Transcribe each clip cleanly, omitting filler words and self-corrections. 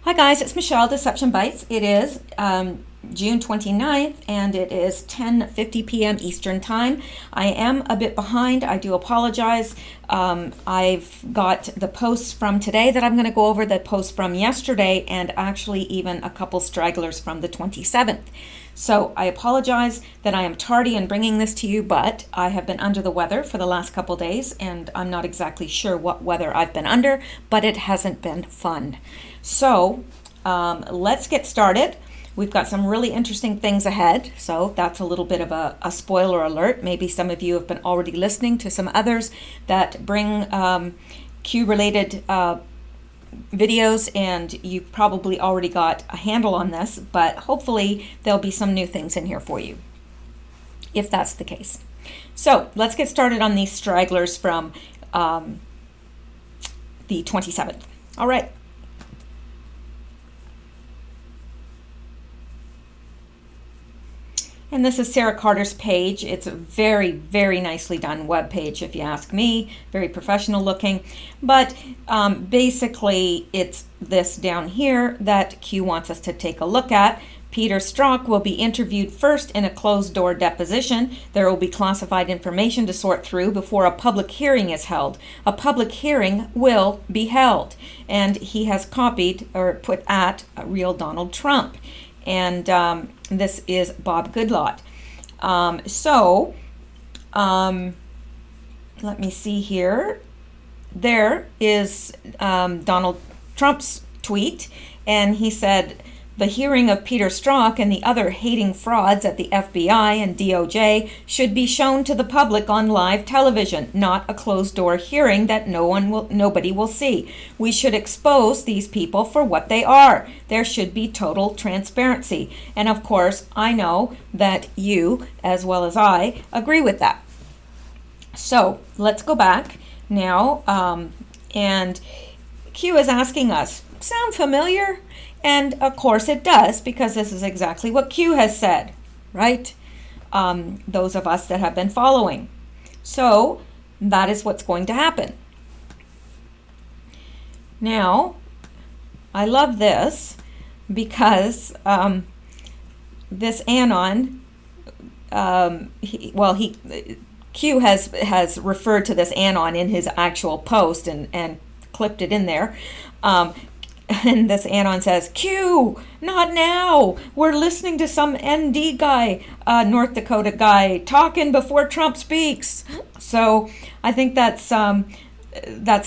Hi guys, it's Mishel, Deception Bytes. It is June 29th and it is 10:50 p.m. Eastern Time. I am a bit behind. I do apologize. I've got the posts from today that I'm going to go over, the posts from yesterday, and actually even a couple stragglers from the 27th. So I apologize that I am tardy in bringing this to you, but I have been under the weather for the last couple days, and I'm not exactly sure what weather I've been under, but it hasn't been fun. So let's get started. We've got some really interesting things ahead, so that's a little bit of a spoiler alert. Maybe some of you have been already listening to some others that bring Q-related videos, and you've probably already got a handle on this, but hopefully there'll be some new things in here for you, if that's the case. So let's get started on these stragglers from the 27th. All right. And this is Sarah Carter's page. It's a very, very nicely done web page, if you ask me. Very professional looking. But basically, it's this down here that Q wants us to take a look at. Peter Strzok will be interviewed first in a closed-door deposition. There will be classified information to sort through before a public hearing is held. A public hearing will be held. And he has copied or put at real Donald Trump. And this is Bob Goodlatte. Let me see here. There is Donald Trump's tweet, and he said, the hearing of Peter Strzok and the other hating frauds at the FBI and DOJ should be shown to the public on live television, not a closed-door hearing that nobody will see. We should expose these people for what they are. There should be total transparency. And of course, I know that you, as well as I, agree with that. So let's go back now, and Q is asking us, sound familiar? And of course it does, because this is exactly what Q has said, right? Those of us that have been following. So that is what's going to happen. Now, I love this because this Anon, Q has referred to this Anon in his actual post and clipped it in there. And this Anon says, Q, not now. We're listening to some ND guy, North Dakota guy, talking before Trump speaks. So I think that's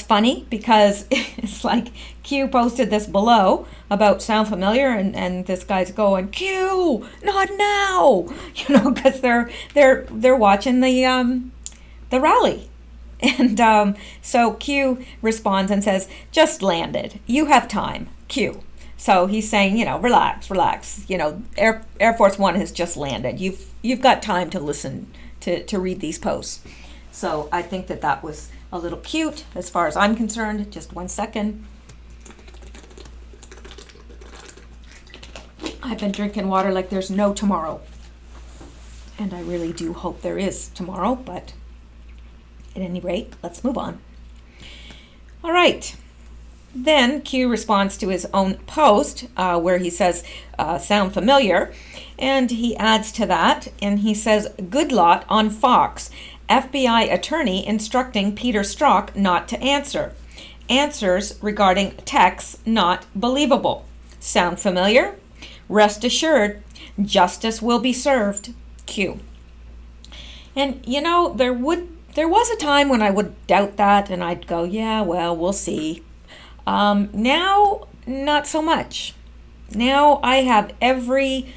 funny, because it's like Q posted this below about sound familiar, and this guy's going, Q, not now. Because they're watching the rally. And so Q responds and says, just landed. You have time, Q. So he's saying, relax. Air Force One has just landed. You've got time to listen, to read these posts. So I think that was a little cute as far as I'm concerned. Just 1 second. I've been drinking water like there's no tomorrow. And I really do hope there is tomorrow, but at any rate, let's move on. All right. Then Q responds to his own post where he says, sound familiar. And he adds to that, and he says, Goodlatte on Fox. FBI attorney instructing Peter Strzok not to answer. Answers regarding texts not believable. Sound familiar? Rest assured, justice will be served. Q. And there was a time when I would doubt that, and I'd go, yeah, well, we'll see. Now, not so much. Now I have every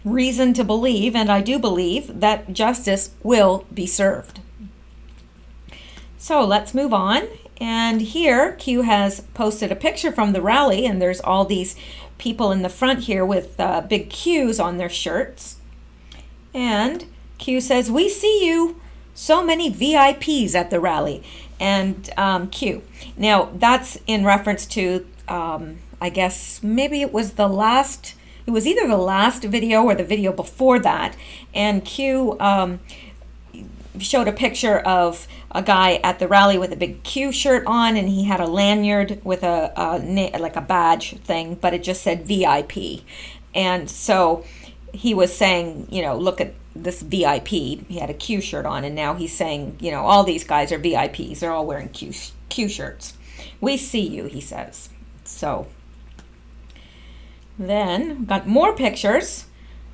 reason to believe, and I do believe, that justice will be served. So let's move on. And here, Q has posted a picture from the rally, and there's all these people in the front here with big Qs on their shirts. And Q says, we see you. So many VIPs at the rally. And Q. Now, that's in reference to, I guess, maybe it was either the last video or the video before that. And Q showed a picture of a guy at the rally with a big Q shirt on, and he had a lanyard with like a badge thing, but it just said VIP. And so he was saying, look at this VIP. He had a Q shirt on, and now he's saying, all these guys are VIPs. They're all wearing Q shirts. We see you, he says. So then got more pictures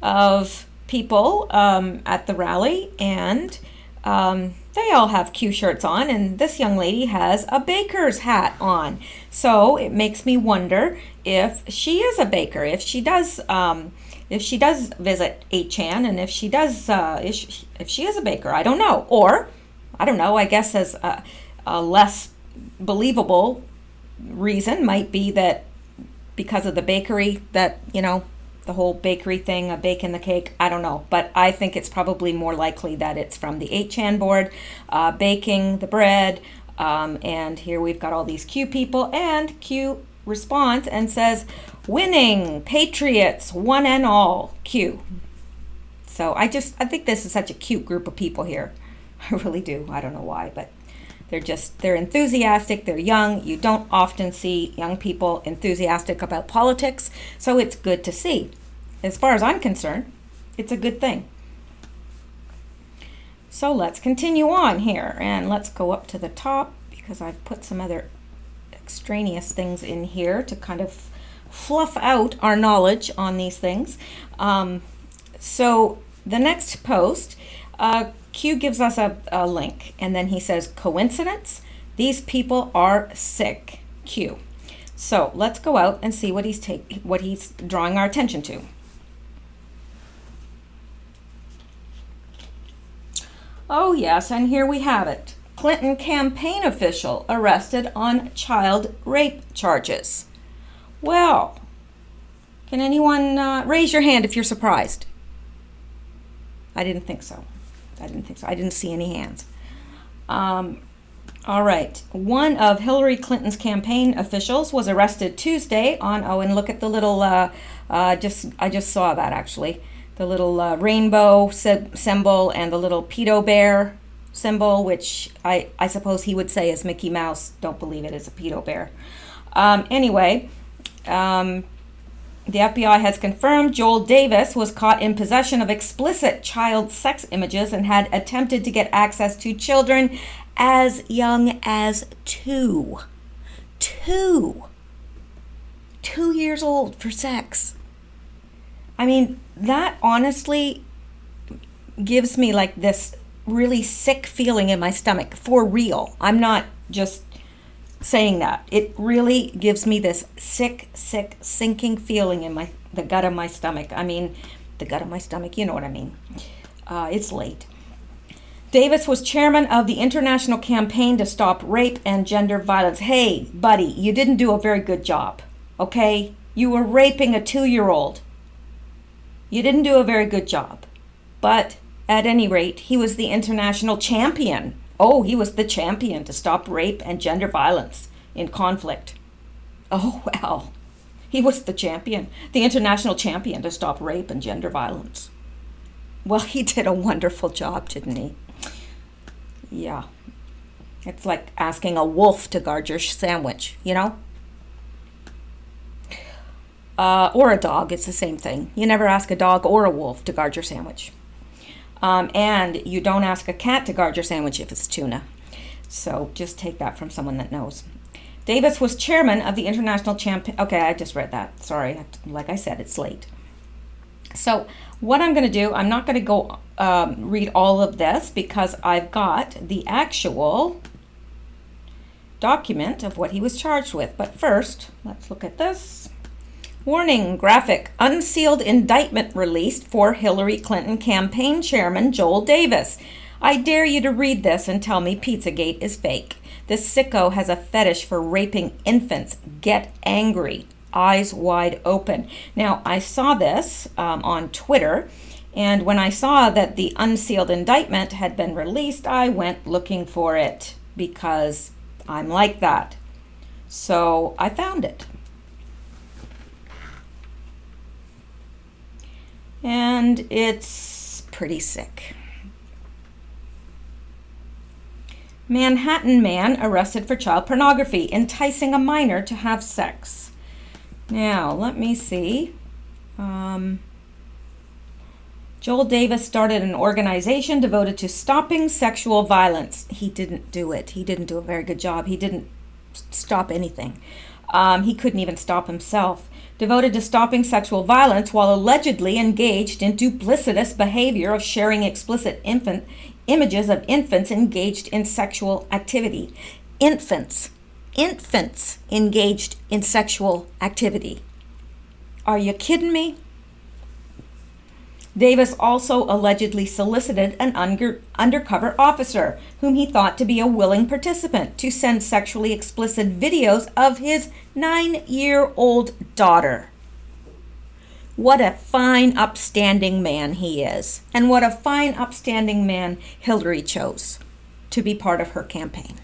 of people at the rally, and they all have Q shirts on, and this young lady has a baker's hat on. So it makes me wonder if she is a baker, if she does visit 8chan, and if she is a baker. I don't know. Or, I don't know, I guess as a less believable reason might be that because of the bakery, that, the whole bakery thing, a bake in the cake, I don't know. But I think it's probably more likely that it's from the 8chan board, baking the bread. And here we've got all these Q people, and Q responds and says, winning, patriots, one and all, Q. So I think this is such a cute group of people here. I really do. I don't know why, but they're enthusiastic, they're young. You don't often see young people enthusiastic about politics, so it's good to see. As far as I'm concerned, it's a good thing. So let's continue on here, and let's go up to the top, because I've put some other extraneous things in here to kind of fluff out our knowledge on these things. So the next post, Q gives us a link, and then he says, coincidence? These people are sick, Q. So let's go out and see what he's drawing our attention to. Oh yes, and here we have it. Clinton campaign official arrested on child rape charges. Well, can anyone raise your hand if you're surprised? I didn't think so. I didn't see any hands. All right. One of Hillary Clinton's campaign officials was arrested Tuesday on, and look at the little, I just saw that actually. The little rainbow symbol and the little pedo bear symbol, which I suppose he would say is Mickey Mouse. Don't believe it is a pedo bear. Anyway, the FBI has confirmed Joel Davis was caught in possession of explicit child sex images and had attempted to get access to children as young as 2. 2 years old for sex. I mean, that honestly gives me like this really sick feeling in my stomach, for real. I'm not just saying that. It really gives me this sick, sinking feeling in the gut of my stomach. I mean, the gut of my stomach, you know what I mean. It's late. Davis was chairman of the International Campaign to Stop Rape and Gender Violence. Hey, buddy, you didn't do a very good job, okay? You were raping a 2-year-old. You didn't do a very good job. But at any rate, he was the international champion. Oh, he was the champion to stop rape and gender violence in conflict. Oh, well, he was the champion, the international champion to stop rape and gender violence. Well, he did a wonderful job, didn't he? Yeah. It's like asking a wolf to guard your sandwich, you know? Or a dog, it's the same thing. You never ask a dog or a wolf to guard your sandwich. And you don't ask a cat to guard your sandwich if it's tuna. So just take that from someone that knows. Davis was chairman of the International Champion. Okay, I just read that. Sorry. Like I said, it's late. So what I'm going to do, I'm not going to go read all of this because I've got the actual document of what he was charged with. But first, let's look at this. Warning, graphic, unsealed indictment released for Hillary Clinton campaign chairman Joel Davis. I dare you to read this and tell me Pizzagate is fake. This sicko has a fetish for raping infants. Get angry. Eyes wide open. Now, I saw this on Twitter, and when I saw that the unsealed indictment had been released, I went looking for it because I'm like that. So I found it. And it's pretty sick. Manhattan man arrested for child pornography, enticing a minor to have sex. Now, let me see. Joel Davis started an organization devoted to stopping sexual violence. He didn't do it. He didn't do a very good job. He didn't stop anything. He couldn't even stop himself. Devoted to stopping sexual violence while allegedly engaged in duplicitous behavior of sharing explicit images of infants engaged in sexual activity. Infants engaged in sexual activity. Are you kidding me? Davis also allegedly solicited an undercover officer, whom he thought to be a willing participant, to send sexually explicit videos of his 9-year-old daughter. What a fine, upstanding man he is. And what a fine, upstanding man Hillary chose to be part of her campaign.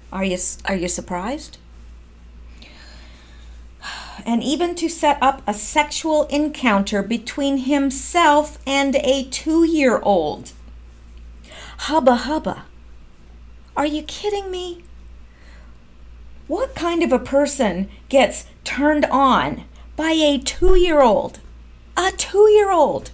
Are you surprised? And even to set up a sexual encounter between himself and a 2-year-old. Hubba hubba. Are you kidding me? What kind of a person gets turned on by a 2-year-old? A 2-year-old.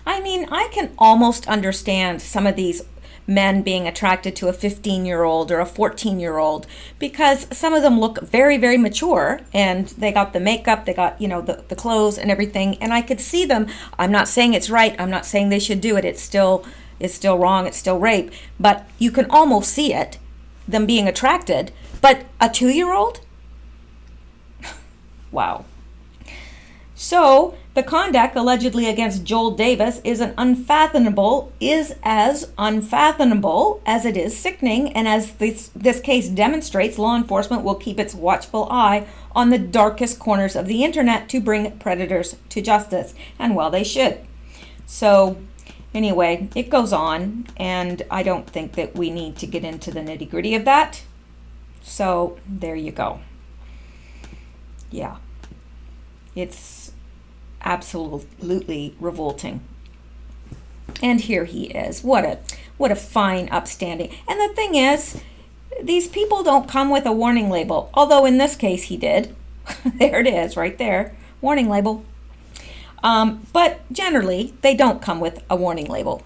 I mean, I can almost understand some of these men being attracted to a 15-year-old or a 14-year-old, because some of them look very, very mature, and they got the makeup, they got, the clothes and everything, and I could see them. I'm not saying it's right. I'm not saying they should do it. It's still wrong. It's still rape. But you can almost see it, them being attracted. But a 2-year-old? Wow. So the conduct allegedly against Joel Davis is as unfathomable as it is sickening, and as this case demonstrates, law enforcement will keep its watchful eye on the darkest corners of the internet to bring predators to justice, and well, they should. So anyway, it goes on, and I don't think that we need to get into the nitty-gritty of that. So there you go. Yeah, it's absolutely revolting. And here he is. What a fine, upstanding. And the thing is, these people don't come with a warning label. Although in this case he did. There it is, right there. Warning label. But generally, they don't come with a warning label.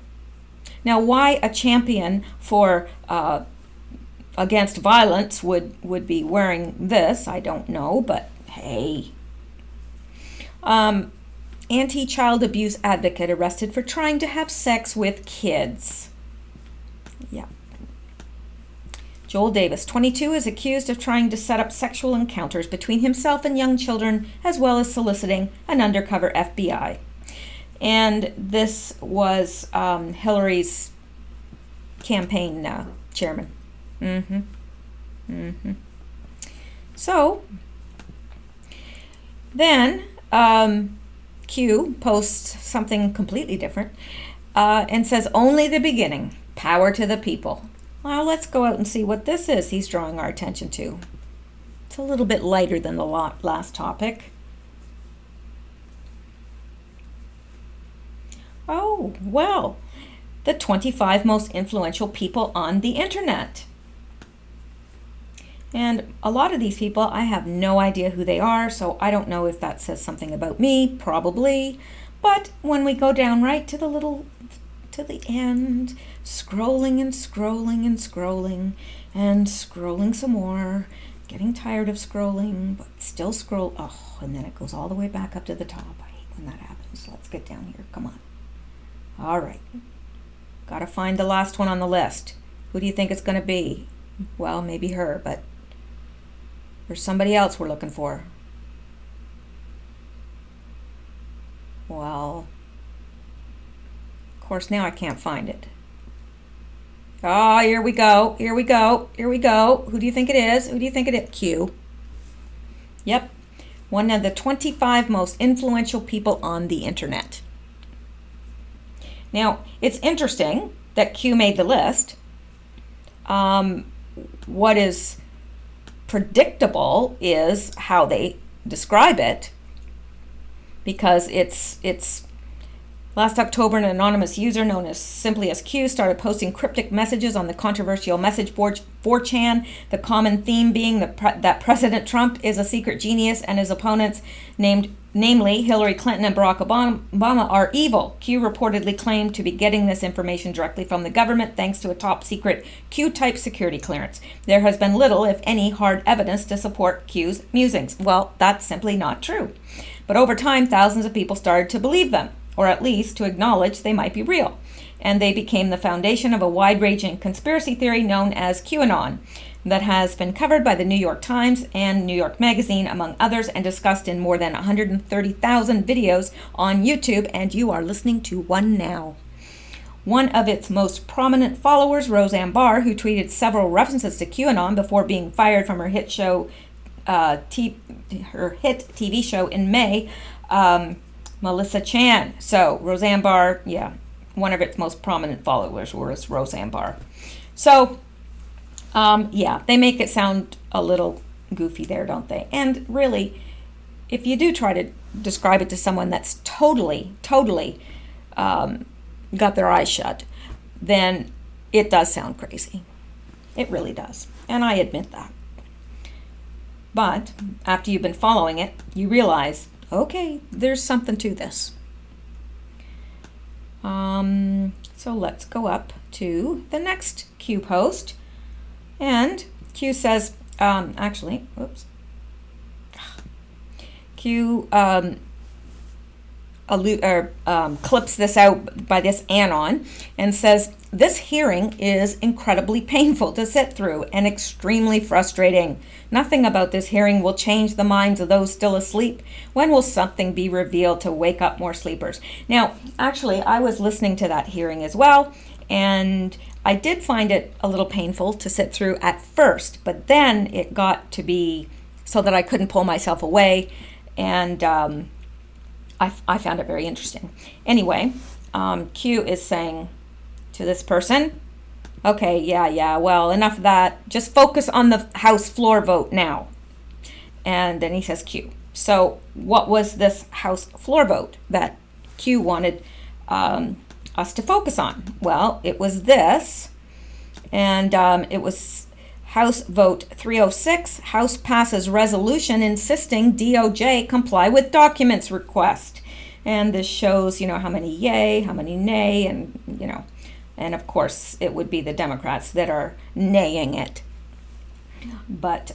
Now, why a champion for against violence would be wearing this, I don't know. But hey. Anti-child abuse advocate arrested for trying to have sex with kids. Yeah. Joel Davis, 22, is accused of trying to set up sexual encounters between himself and young children, as well as soliciting an undercover FBI. And this was Hillary's campaign chairman. So, then Q posts something completely different and says, only the beginning, power to the people. Well, let's go out and see what this is he's drawing our attention to. It's a little bit lighter than the last topic. Oh, well, the 25 most influential people on the internet. And a lot of these people, I have no idea who they are, so I don't know if that says something about me, probably. But when we go down right to the end, scrolling and scrolling and scrolling and scrolling some more, getting tired of scrolling, but still scroll. Oh, and then it goes all the way back up to the top. I hate when that happens. Let's get down here. Come on. All right. Got to find the last one on the list. Who do you think it's going to be? Well, maybe her, but there's somebody else we're looking for. Well, of course, now I can't find it. Oh, here we go. Here we go. Here we go. Who do you think it is? Who do you think it is? Q. Yep. One of the 25 most influential people on the internet. Now, it's interesting that Q made the list. What is predictable is how they describe it, because it's Last October, an anonymous user known as simply as Q started posting cryptic messages on the controversial message board 4chan, the common theme being that President Trump is a secret genius and his opponents, namely Hillary Clinton and Barack Obama, are evil. Q reportedly claimed to be getting this information directly from the government thanks to a top-secret Q-type security clearance. There has been little, if any, hard evidence to support Q's musings. Well, that's simply not true. But over time, thousands of people started to believe them, or at least to acknowledge they might be real. And they became the foundation of a wide-ranging conspiracy theory known as QAnon that has been covered by the New York Times and New York Magazine, among others, and discussed in more than 130,000 videos on YouTube, and you are listening to one now. One of its most prominent followers, Roseanne Barr, who tweeted several references to QAnon before being fired from her hit show, her hit TV show in May, Melissa Chan. So Roseanne Barr, one of its most prominent followers was Roseanne Barr. So, they make it sound a little goofy there, don't they? And really, if you do try to describe it to someone that's totally got their eyes shut, then it does sound crazy. It really does. And I admit that. But after you've been following it, you realize, okay, there's something to this. So let's go up to the next Q post. And Q says, Q clips this out by this anon and says, this hearing is incredibly painful to sit through and extremely frustrating. Nothing about this hearing will change the minds of those still asleep. When will something be revealed to wake up more sleepers? Now, actually, I was listening to that hearing as well, and I did find it a little painful to sit through at first, but then it got to be so that I couldn't pull myself away, and I found it very interesting. Anyway, Q is saying to this person, okay, well, enough of that. Just focus on the House floor vote now. And then he says Q. So what was this House floor vote that Q wanted us to focus on? Well, it was this, and it was House Vote 306. House passes resolution insisting DOJ comply with documents request. And this shows, how many yay, how many nay, and, and of course it would be the Democrats that are naying it. But,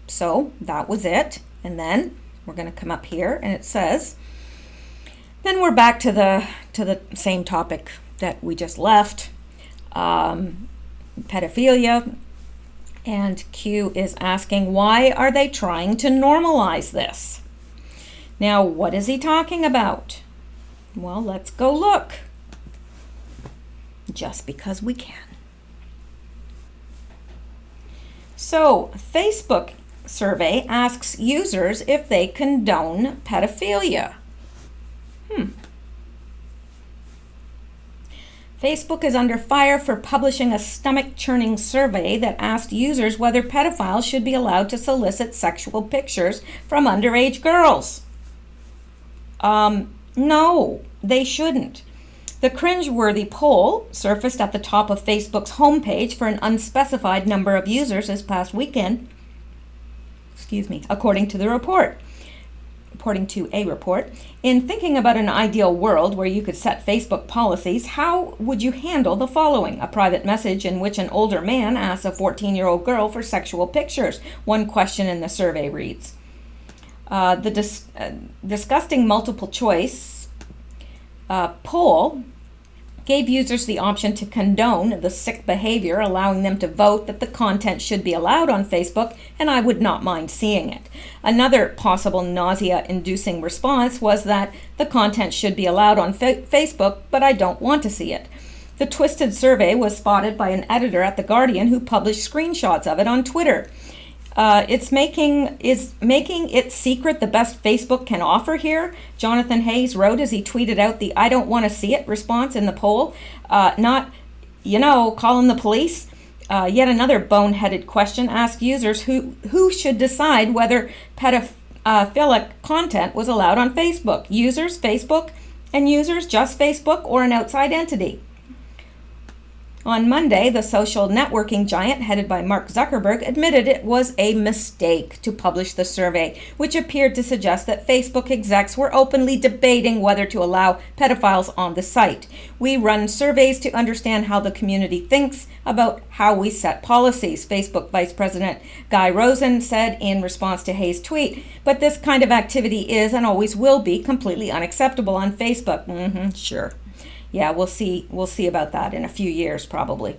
so that was it. And then we're going to come up here and it says, then we're back to the same topic that we just left, pedophilia, and Q is asking, why are they trying to normalize this? Now, what is he talking about? Well, let's go look. Just because we can. So, Facebook survey asks users if they condone pedophilia. Facebook is under fire for publishing a stomach-churning survey that asked users whether pedophiles should be allowed to solicit sexual pictures from underage girls. No, they shouldn't. The cringeworthy poll surfaced at the top of Facebook's homepage for an unspecified number of users this past weekend, according to a report. In thinking about an ideal world where you could set Facebook policies, how would you handle the following? A private message in which an older man asks a 14-year-old girl for sexual pictures. One question in the survey reads. The disgusting multiple choice poll gave users the option to condone the sick behavior, allowing them to vote that the content should be allowed on Facebook, and I would not mind seeing it. Another possible nausea-inducing response was that the content should be allowed on Facebook, but I don't want to see it. The twisted survey was spotted by an editor at The Guardian who published screenshots of it on Twitter. Is making it secret the best Facebook can offer here, Jonathan Hayes wrote as he tweeted out the I don't want to see it response in the poll. Not, calling the police. Yet another boneheaded question asked users who should decide whether pedophilic content was allowed on Facebook. Users, Facebook, and users just Facebook or an outside entity? On Monday, the social networking giant headed by Mark Zuckerberg admitted it was a mistake to publish the survey, which appeared to suggest that Facebook execs were openly debating whether to allow pedophiles on the site. We run surveys to understand how the community thinks about how we set policies, Facebook Vice President Guy Rosen said in response to Hayes' tweet. But this kind of activity is and always will be completely unacceptable on Facebook. Sure. Yeah, we'll see about that in a few years, probably.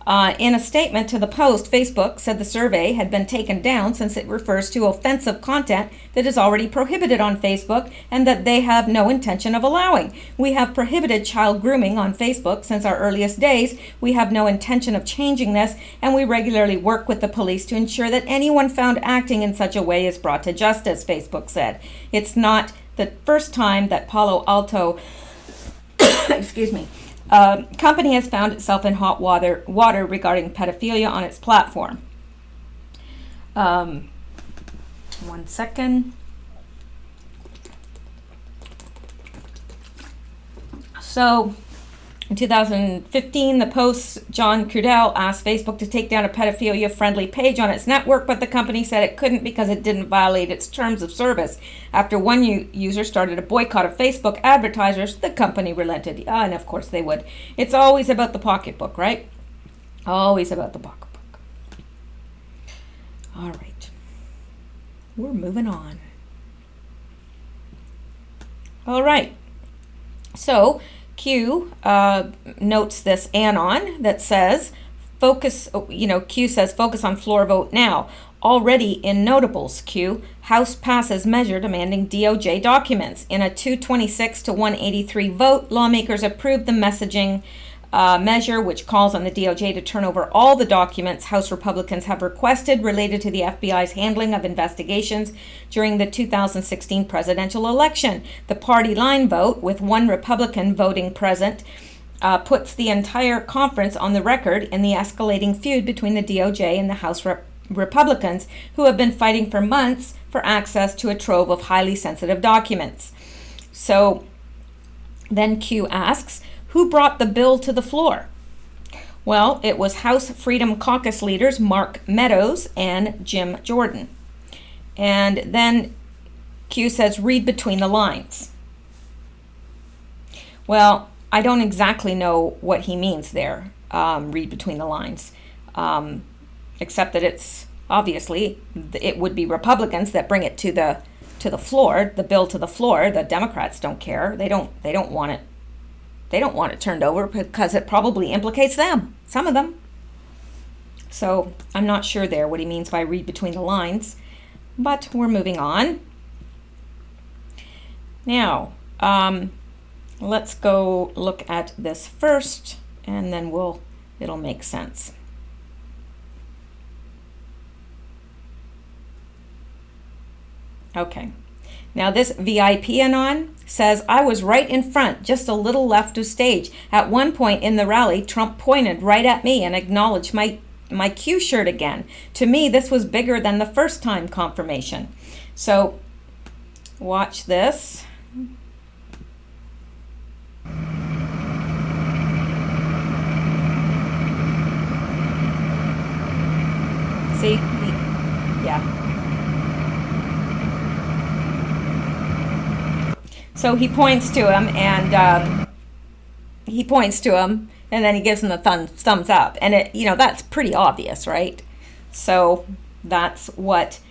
In a statement to the Post, Facebook said the survey had been taken down since it refers to offensive content that is already prohibited on Facebook and that they have no intention of allowing. We have prohibited child grooming on Facebook since our earliest days. We have no intention of changing this, and we regularly work with the police to ensure that anyone found acting in such a way is brought to justice, Facebook said. It's not the first time that Palo Alto company has found itself in hot water regarding pedophilia on its platform. 1 second. So, in 2015, the Post's John Crudell asked Facebook to take down a pedophilia-friendly page on its network, but the company said it couldn't because it didn't violate its terms of service. After one user started a boycott of Facebook advertisers, the company relented. And of course they would. It's always about the pocketbook, right? Always about the pocketbook. All right. We're moving on. All right. So, Q notes this anon that says, Q says, focus on floor vote now. Already in notables, Q, House passes measure demanding DOJ documents. In a 226 to 183 vote, lawmakers approved the messaging measure, which calls on the DOJ to turn over all the documents House Republicans have requested related to the FBI's handling of investigations during the 2016 presidential election. The party line vote, with one Republican voting present, puts the entire conference on the record in the escalating feud between the DOJ and the House Republicans, who have been fighting for months for access to a trove of highly sensitive documents. So then Q asks, who brought the bill to the floor? Well, it was House Freedom Caucus leaders Mark Meadows and Jim Jordan. And then Q says, read between the lines. Well, I don't exactly know what he means there, read between the lines, except that it's obviously, it would be Republicans that bring it to the floor, the bill to the floor. The Democrats don't care. They don't want it. They don't want it turned over because it probably implicates them, some of them. So I'm not sure there what he means by read between the lines, but we're moving on. Now, let's go look at this first, and then it'll make sense. Okay. Now this VIP anon says, I was right in front, just a little left of stage. At one point in the rally, Trump pointed right at me and acknowledged my Q shirt again. To me, this was bigger than the first time confirmation. So watch this. See? Yeah. So he points to him, and then he gives him the thumbs up, and that's pretty obvious, right? So that's what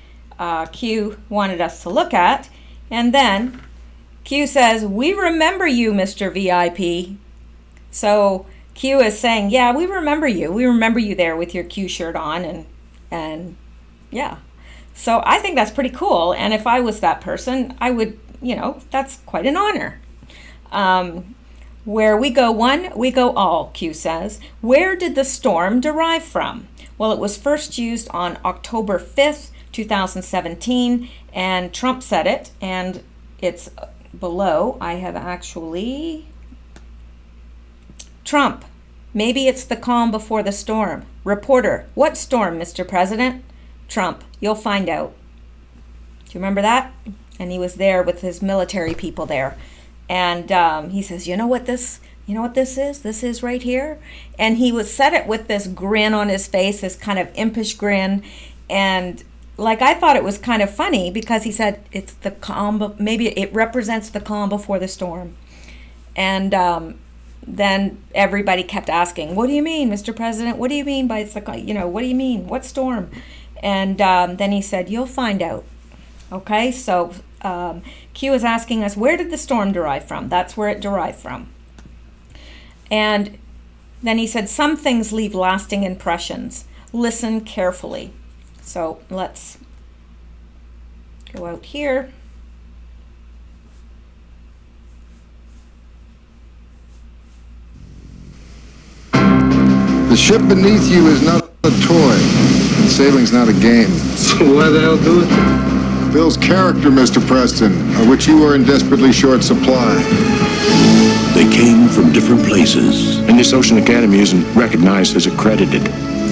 Q wanted us to look at, and then Q says, "We remember you, Mr. VIP." So Q is saying, "Yeah, we remember you. We remember you there with your Q shirt on, and yeah." So I think that's pretty cool, and if I was that person, I would. That's quite an honor. Where we go one, we go all, Q says. Where did the storm derive from? Well, it was first used on October 5th, 2017, and Trump said it, and it's below. I have actually... Trump, maybe it's the calm before the storm. Reporter, what storm, Mr. President? Trump, you'll find out. Do you remember that? And he was there with his military people there. And he says, you know what this is? This is right here. And he said it with this grin on his face, this kind of impish grin. And like, I thought it was kind of funny because he said it's the calm, maybe it represents the calm before the storm. And then everybody kept asking, what do you mean, Mr. President? What do you mean by it's the, what do you mean? What storm? And then he said, you'll find out. Okay, so Q is asking us, where did the storm derive from? That's where it derived from. And then he said, some things leave lasting impressions. Listen carefully. So let's go out here. The ship beneath you is not a toy, and sailing's not a game. So why the hell do it? Bill's character, Mr. Preston, of which you are in desperately short supply. They came from different places. And this Ocean Academy isn't recognized as accredited.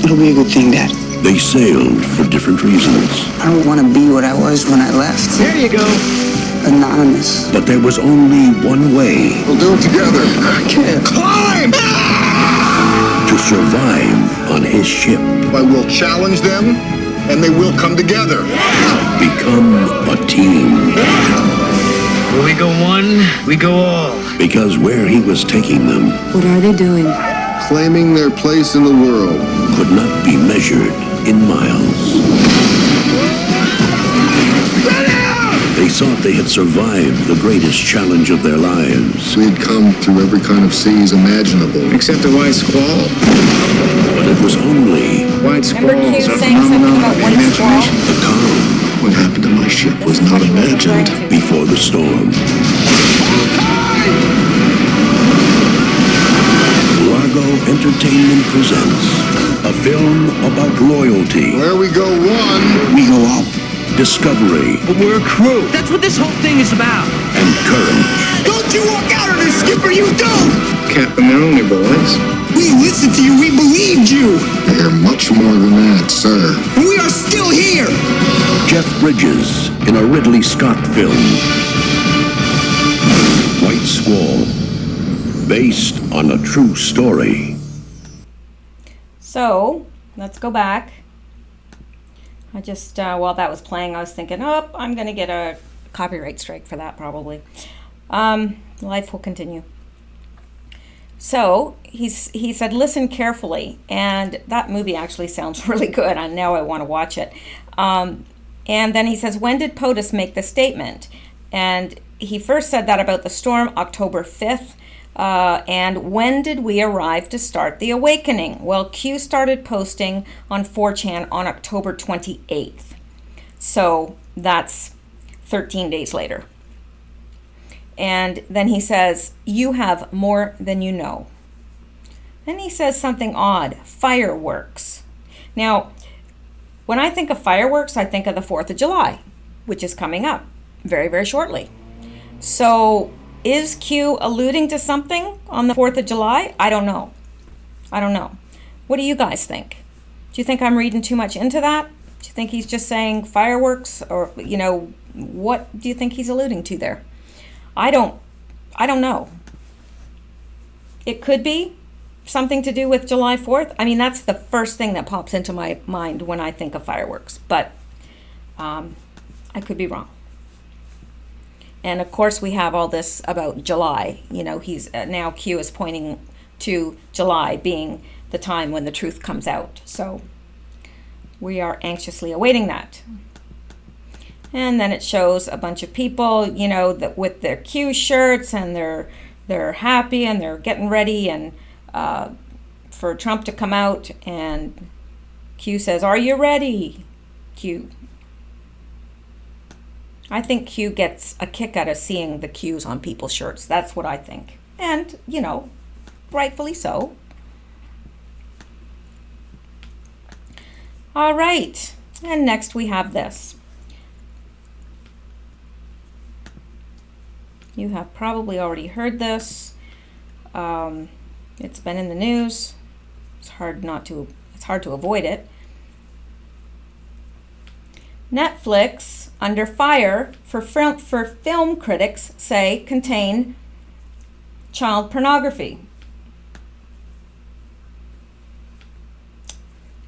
It'll be a good thing, Dad. They sailed for different reasons. I don't want to be what I was when I left. There you go. Anonymous. But there was only one way We'll do it together. I can't. Climb! to survive on his ship. I will challenge them, and they will come together. Become a team. Where we go one, we go all. Because where he was taking them What are they doing? Claiming their place in the world. could not be measured in miles. They thought they had survived the greatest challenge of their lives. We'd come through every kind of seas imaginable. Except the white squall. But it was only White Remember Q squalls are saying something phenomenon about of white squall? imagination. the calm What happened to my ship was This is not what he was referring imagined. to. before the storm. Largo Entertainment presents a film about loyalty, Where we go one, We go out. discovery, But we're a crew. That's what this whole thing is about. and courage. Don't you walk out on this, Skipper, you don't! Captain only, boys. We listened to you, we believed you! they're much more than that, sir. And we are still here! Jeff Bridges in a Ridley Scott film. White Squall, based on a true story. So let's go back. I just, while that was playing, I was thinking, oh, I'm going to get a copyright strike for that probably. Life will continue. So he said, listen carefully. And that movie actually sounds really good. And now I want to watch it. And then he says, when did POTUS make the statement? And he first said that about the storm, October 5th. And when did we arrive to start the awakening? Well, Q started posting on 4chan on October 28th. So that's 13 days later. And then he says, you have more than you know. Then he says something odd, fireworks. Now, when I think of fireworks, I think of the 4th of July, which is coming up very, very shortly. So is Q alluding to something on the 4th of July? I don't know. What do you guys think? Do you think I'm reading too much into that? Do you think he's just saying fireworks? Or, what do you think he's alluding to there? I don't know. It could be something to do with July 4th. I mean, that's the first thing that pops into my mind when I think of fireworks. But I could be wrong. And of course, we have all this about July. He's now Q is pointing to July being the time when the truth comes out. So we are anxiously awaiting that. And then it shows a bunch of people, that with their Q shirts, and they're happy and they're getting ready and for Trump to come out. And Q says, "Are you ready?" Q. I think Q gets a kick out of seeing the Qs on people's shirts. That's what I think. And, rightfully so. All right. And next we have this. You have probably already heard this. It's been in the news. It's hard to avoid it. Netflix under fire for film critics say contain child pornography.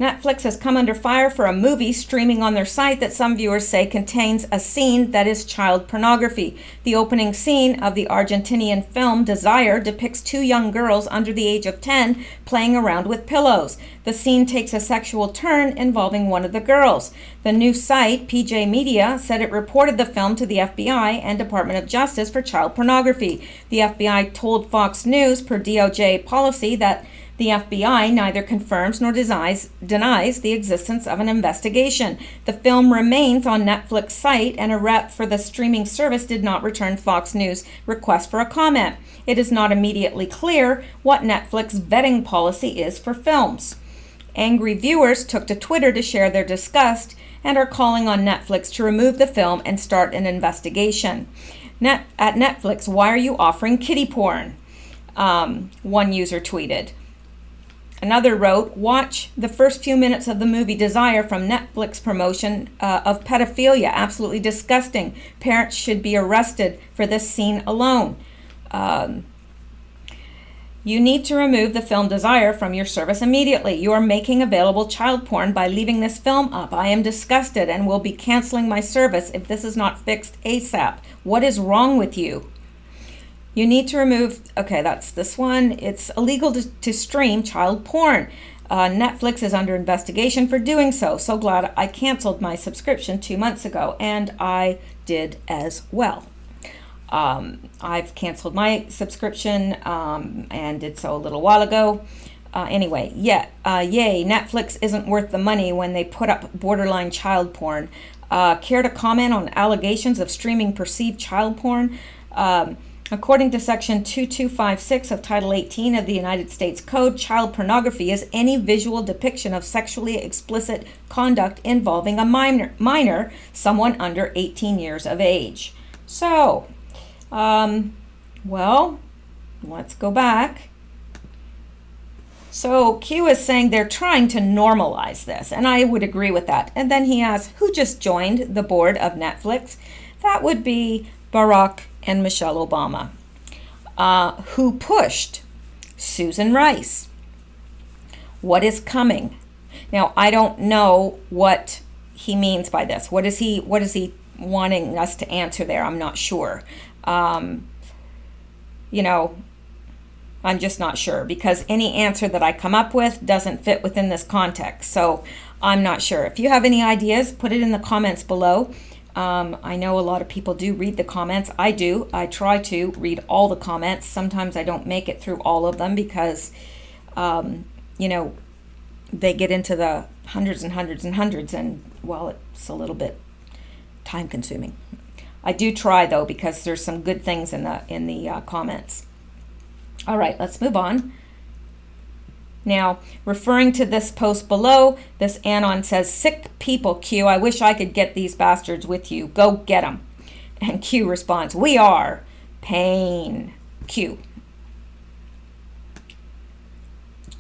Netflix has come under fire for a movie streaming on their site that some viewers say contains a scene that is child pornography. The opening scene of the Argentinian film Desire depicts two young girls under the age of 10 playing around with pillows. The scene takes a sexual turn involving one of the girls. The new site, PJ Media, said it reported the film to the FBI and Department of Justice for child pornography. The FBI told Fox News, per DOJ policy, that the FBI neither confirms nor denies the existence of an investigation. The film remains on Netflix site, and a rep for the streaming service did not return Fox News' request for a comment. It is not immediately clear what Netflix vetting policy is for films. Angry viewers took to Twitter to share their disgust and are calling on Netflix to remove the film and start an investigation. At Netflix, why are you offering kiddie porn? One user tweeted. Another wrote, watch the first few minutes of the movie Desire from Netflix promotion of pedophilia. Absolutely disgusting. Parents should be arrested for this scene alone. You need to remove the film Desire from your service immediately. You are making available child porn by leaving this film up. I am disgusted and will be canceling my service if this is not fixed ASAP. What is wrong with you? You need to remove, okay, that's this one. It's illegal to stream child porn. Netflix is under investigation for doing so. So glad I canceled my subscription 2 months ago, and I did as well. I've canceled my subscription and did so a little while ago. Anyway, yay, Netflix isn't worth the money when they put up borderline child porn. Care to comment on allegations of streaming perceived child porn? According to Section 2256 of Title 18 of the United States Code, child pornography is any visual depiction of sexually explicit conduct involving a minor, someone under 18 years of age. So, well, let's go back. So Q is saying they're trying to normalize this, and I would agree with that. And then he asks, who just joined the board of Netflix? That would be Barack and Michelle Obama. Who pushed? Susan Rice. What is coming? Now, I don't know what he means by this. What is he wanting us to answer there? I'm not sure. I'm just not sure, because any answer that I come up with doesn't fit within this context. So I'm not sure. If you have any ideas, put it in the comments below. I know a lot of people do read the comments. I do. I try to read all the comments. Sometimes I don't make it through all of them because, they get into the hundreds and hundreds and hundreds, and, well, it's a little bit time consuming. I do try, though, because there's some good things in the comments. All right, let's move on. Now, referring to this post below, this Anon says, sick people, Q. I wish I could get these bastards with you. Go get them. And Q responds, we are. Pain. Q.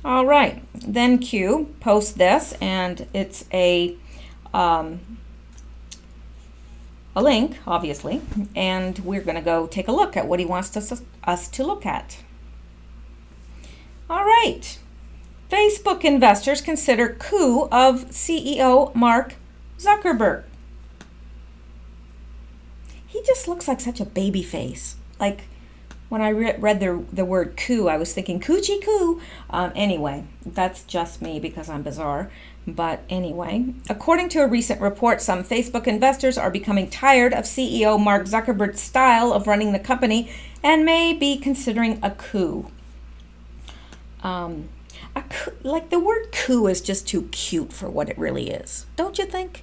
All right. Then Q posts this, and it's a link, obviously. And we're going to go take a look at what he wants us to look at. All right. Facebook investors consider coup of CEO Mark Zuckerberg. He just looks like such a baby face. Like when I read the word coup, I was thinking coochie coo. Anyway, that's just me because I'm bizarre. But anyway, according to a recent report, some Facebook investors are becoming tired of CEO Mark Zuckerberg's style of running the company and may be considering a coup. Like the word coup is just too cute for what it really is, don't you think?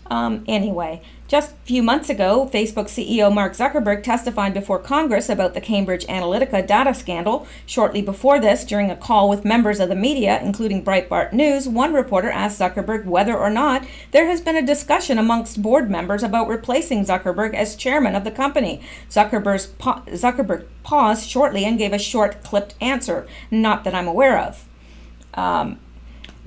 Anyway, just a few months ago, Facebook CEO Mark Zuckerberg testified before Congress about the Cambridge Analytica data scandal. Shortly before this, during a call with members of the media, including Breitbart News, one reporter asked Zuckerberg whether or not there has been a discussion amongst board members about replacing Zuckerberg as chairman of the company. Zuckerberg paused shortly and gave a short, clipped answer, not that I'm aware of.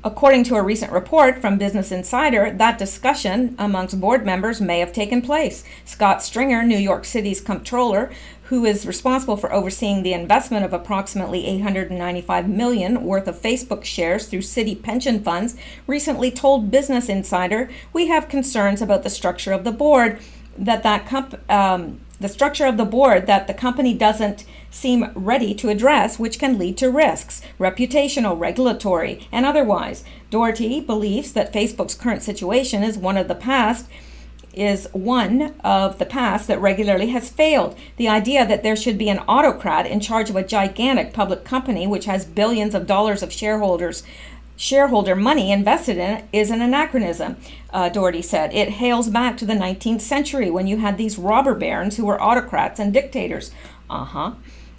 According to a recent report from Business Insider, that discussion amongst board members may have taken place. Scott Stringer, New York City's comptroller, who is responsible for overseeing the investment of approximately $895 million worth of Facebook shares through city pension funds, recently told Business Insider, "We have concerns about the structure of the board that the company doesn't seem ready to address, which can lead to risks, reputational, regulatory, and otherwise." Doherty believes that Facebook's current situation is one of the past that regularly has failed. The idea that there should be an autocrat in charge of a gigantic public company which has billions of dollars of shareholder money invested in it is an anachronism, Doherty said. It hails back to the 19th century when you had these robber barons who were autocrats and dictators.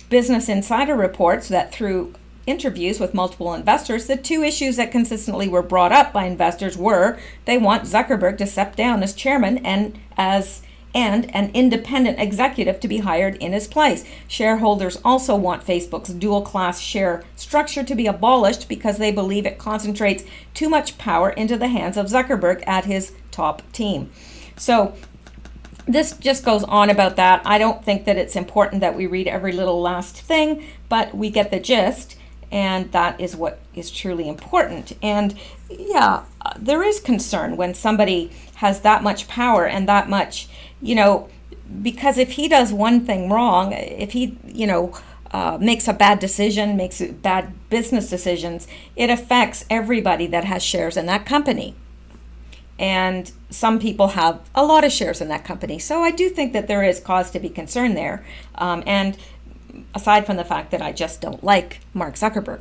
Business Insider reports that through interviews with multiple investors, the two issues that consistently were brought up by investors were they want Zuckerberg to step down as chairman and an independent executive to be hired in his place. Shareholders also want Facebook's dual-class share structure to be abolished because they believe it concentrates too much power into the hands of Zuckerberg at his top team. So this just goes on about that. I don't think that it's important that we read every little last thing, but we get the gist, and that is what is truly important. And yeah, there is concern when somebody has that much power and that much, because if he does one thing wrong, if he, makes a bad decision, makes bad business decisions, it affects everybody that has shares in that company. And some people have a lot of shares in that company. So I do think that there is cause to be concerned there. And aside from the fact that I just don't like Mark Zuckerberg.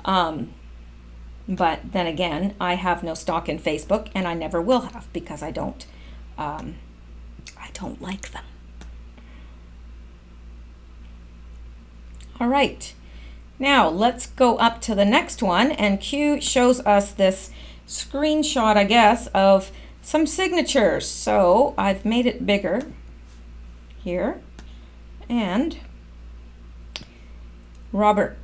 But then again, I have no stock in Facebook, and I never will have because I don't like them. All right, now let's go up to the next one, and Q shows us this screenshot, I guess, of some signatures. So I've made it bigger here, and Robert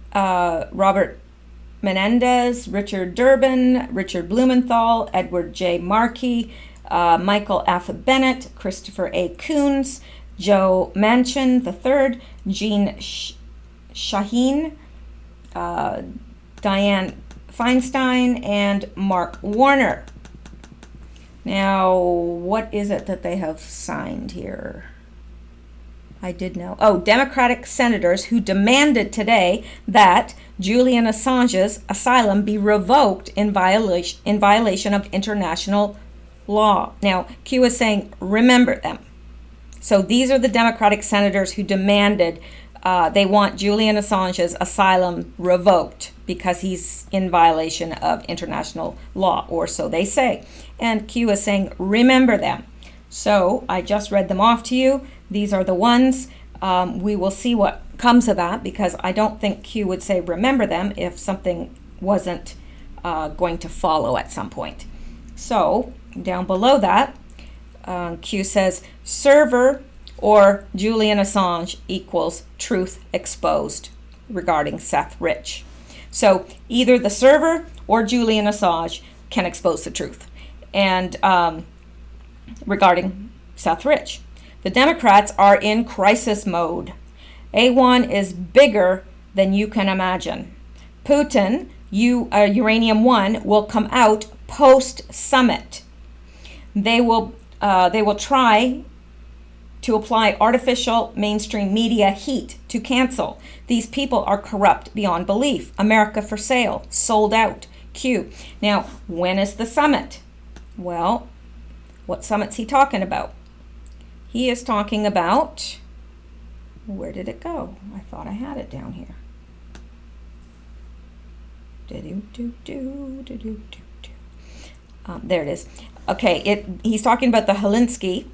Menendez, Richard Durbin, Richard Blumenthal, Edward J. Markey, Michael F. Bennett, Christopher A. Coons, Joe Manchin III, Jean Shaheen, Diane Feinstein, and Mark Warner. Now, what is it that they have signed here? I did know. Oh, Democratic senators who demanded today that Julian Assange's asylum be revoked in violation of international law. Now, Q is saying, remember them. So these are the Democratic senators who demanded they want Julian Assange's asylum revoked because he's in violation of international law, or so they say. And Q is saying, remember them. So I just read them off to you. These are the ones. We will see what comes of that, because I don't think Q would say remember them if something wasn't going to follow at some point. So down below that, Q says server or Julian Assange equals truth exposed regarding Seth Rich. So either the server or Julian Assange can expose the truth. And regarding Seth Rich, the Democrats are in crisis mode. A1 is bigger than you can imagine. Putin, Uranium One, will come out post-summit. They will try to apply artificial mainstream media heat to cancel. These people are corrupt beyond belief. America for sale, sold out. Q. Now, when is the summit? Well, what summit's he talking about? He is talking about, where did it go? I thought I had it down here. There it is. Okay, he's talking about the Helsinki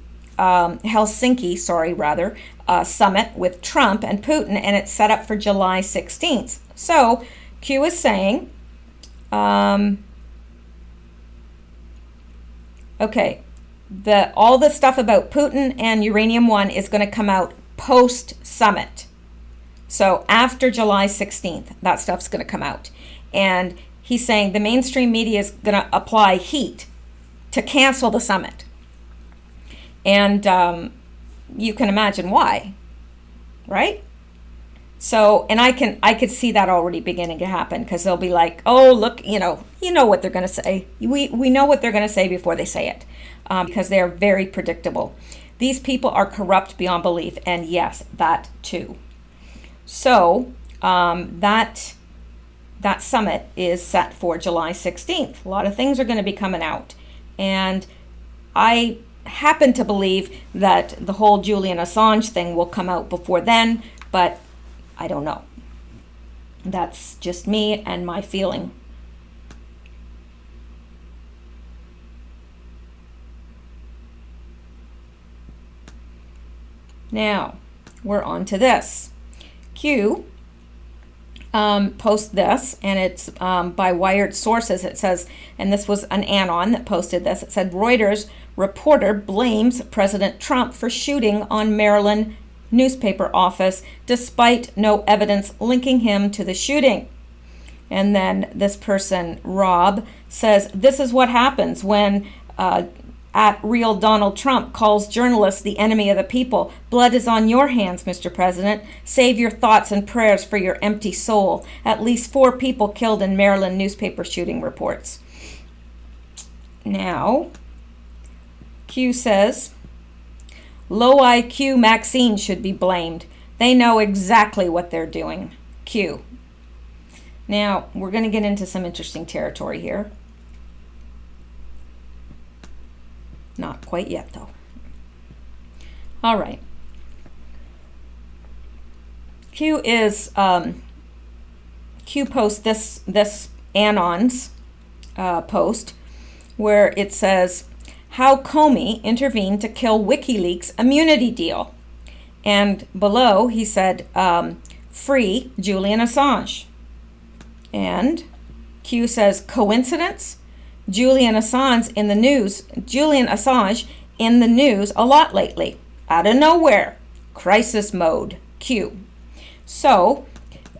summit with Trump and Putin, and it's set up for July 16th. So Q is saying, all the stuff about Putin and Uranium One is going to come out post-summit. So after July 16th, that stuff's going to come out. And he's saying the mainstream media is going to apply heat to cancel the summit. And you can imagine why. right? So, and I could see that already beginning to happen, because they'll be like, oh, look, you know what they're going to say. We know what they're going to say before they say it, because they are very predictable. These people are corrupt beyond belief, and yes, that too. So that summit is set for July 16th. A lot of things are going to be coming out, and I happen to believe that the whole Julian Assange thing will come out before then, but I don't know. That's just me and my feeling. Now, we're on to this. Q posts this, and it's by Wired sources. It says, and this was an anon that posted this. It said, Reuters reporter blames President Trump for shooting on Maryland newspaper office despite no evidence linking him to the shooting. And then this person, Rob, says, this is what happens when at real Donald Trump calls journalists the enemy of the people. Blood is on your hands, Mr. President. Save your thoughts and prayers for your empty soul. At least 4 people killed in Maryland newspaper shooting reports. Now, Q says, low IQ Maxine should be blamed. They know exactly what they're doing. Q. Now, we're going to get into some interesting territory here. Not quite yet, though. All right. Q posts this Anon's post where it says, how Comey intervened to kill WikiLeaks immunity deal. And below he said, free Julian Assange. And Q says, coincidence? Julian Assange in the news a lot lately. Out of nowhere. Crisis mode. Q. So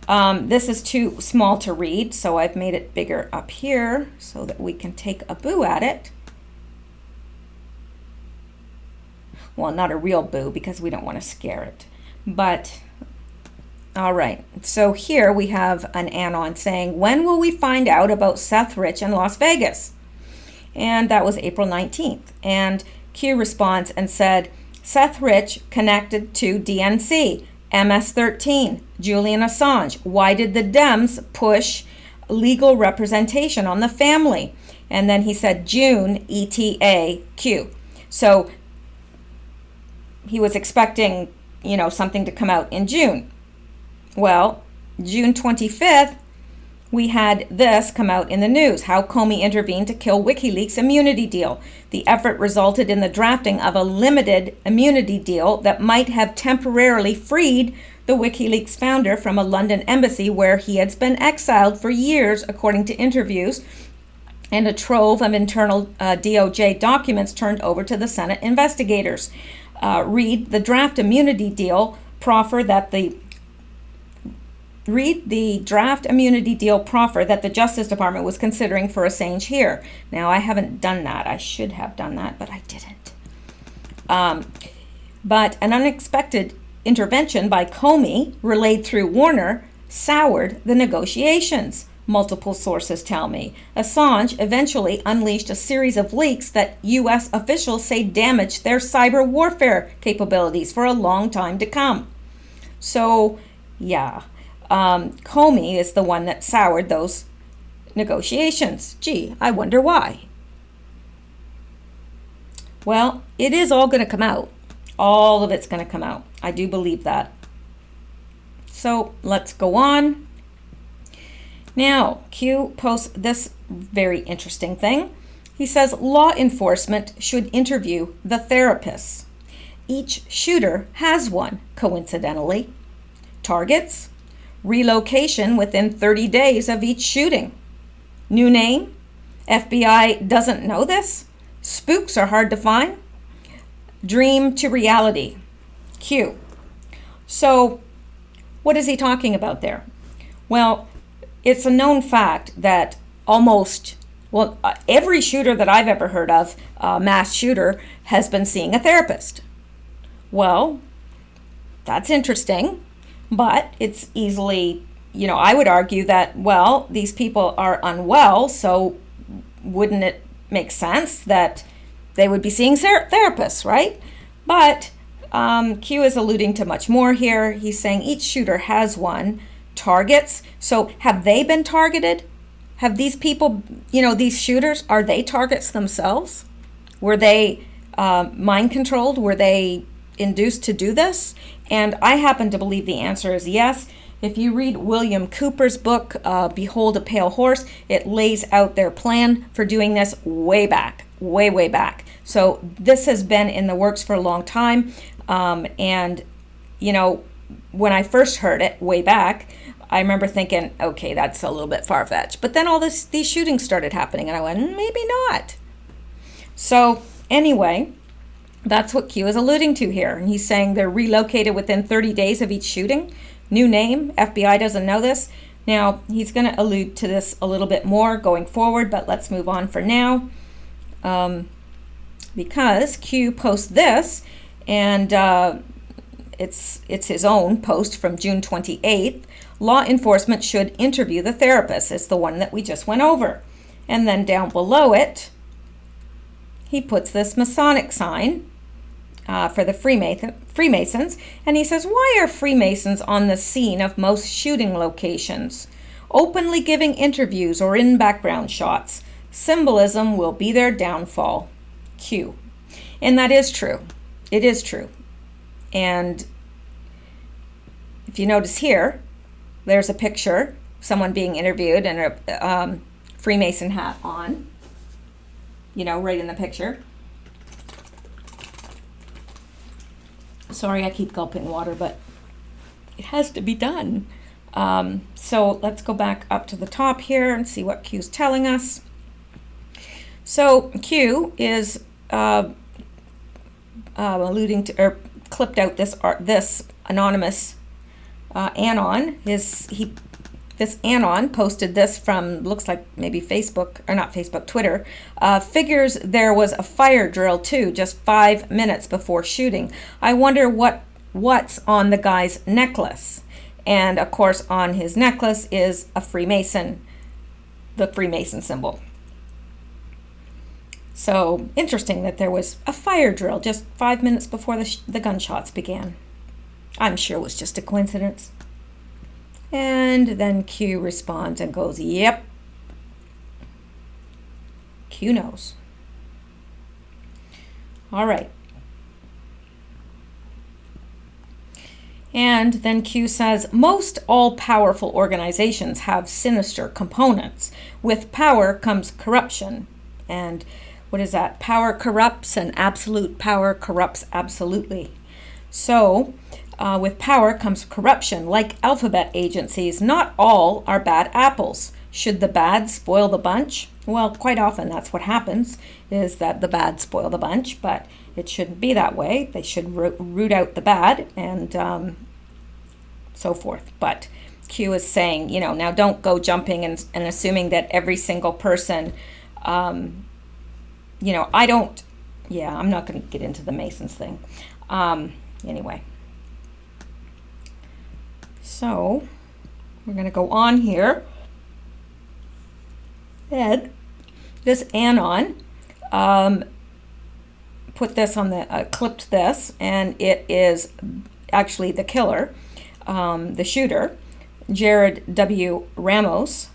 this is too small to read, so I've made it bigger up here so that we can take a boo at it. Well, not a real boo, because we don't want to scare it. But, all right. So here we have an anon saying, when will we find out about Seth Rich in Las Vegas? And that was April 19th. And Q responds and said, Seth Rich connected to DNC, MS-13, Julian Assange. Why did the Dems push legal representation on the family? And then he said, June, ETA, Q. So he was expecting, something to come out in June. Well, June 25th, we had this come out in the news. How Comey intervened to kill WikiLeaks immunity deal. The effort resulted in the drafting of a limited immunity deal that might have temporarily freed the WikiLeaks founder from a London embassy where he had been exiled for years, according to interviews, and a trove of internal DOJ documents turned over to the Senate investigators. Read the draft immunity deal proffer that the Justice Department was considering for Assange here. Now, I haven't done that. I should have done that, but I didn't. But an unexpected intervention by Comey, relayed through Warner, soured the negotiations, multiple sources tell me. Assange eventually unleashed a series of leaks that U.S. officials say damaged their cyber warfare capabilities for a long time to come. So, yeah. Comey is the one that soured those negotiations. Gee, I wonder why. Well, it is all going to come out. All of it's going to come out. I do believe that. So let's go on. Now, Q posts this very interesting thing. He says law enforcement should interview the therapists. Each shooter has one, coincidentally. Targets, relocation within 30 days of each shooting. New name? FBI doesn't know this? Spooks are hard to find? Dream to reality. Q. So, what is he talking about there? Well, it's a known fact that every shooter that I've ever heard of, mass shooter, has been seeing a therapist. Well, that's interesting, but it's easily, I would argue that, well, these people are unwell, so wouldn't it make sense that they would be seeing therapists, right? But Q is alluding to much more here. He's saying each shooter has one. Targets. So have they been targeted? Have these people, these shooters, are they targets themselves? Were they mind controlled? Were they induced to do this? And I happen to believe the answer is yes. If you read William Cooper's book, Behold a Pale Horse, it lays out their plan for doing this way back, way back. So this has been in the works for a long time. And, when I first heard it way back, I remember thinking, okay, that's a little bit far-fetched. But then these shootings started happening, and I went, maybe not. So anyway, that's what Q is alluding to here. And he's saying they're relocated within 30 days of each shooting. New name, FBI doesn't know this. Now, he's going to allude to this a little bit more going forward, but let's move on for now. Because Q posts this, and it's his own post from June 28th. Law enforcement should interview the therapist. It's the one that we just went over. And then down below it, he puts this Masonic sign for the Freemasons. And he says, why are Freemasons on the scene of most shooting locations? Openly giving interviews or in background shots. Symbolism will be their downfall. Q. And that is true. It is true. And if you notice here, there's a picture, someone being interviewed and a Freemason hat on, right in the picture. Sorry, I keep gulping water, but it has to be done. So let's go back up to the top here and see what Q's telling us. So Q is alluding to, or clipped out this anonymous Anon. This Anon posted this from, looks like maybe Facebook, or not Facebook, Twitter. Figures there was a fire drill too, just 5 minutes before shooting. I wonder what's on the guy's necklace. And of course on his necklace is a Freemason, the Freemason symbol. So interesting that there was a fire drill just 5 minutes before the gunshots began. I'm sure it was just a coincidence. And then Q responds and goes, yep. Q knows. All right. And then Q says, most all-powerful organizations have sinister components. With power comes corruption. And what is that? Power corrupts, and absolute power corrupts absolutely. So, with power comes corruption, like alphabet agencies. Not all are bad apples. Should the bad spoil the bunch? Well, quite often that's what happens, is that the bad spoil the bunch, but it shouldn't be that way. They should root out the bad and so forth. But Q is saying, now don't go jumping and assuming that every single person, I'm not going to get into the Masons thing. Anyway. So, we're going to go on here. Ed, this Anon, put this on the, clipped this, and it is actually the killer, the shooter, Jared W. Ramos,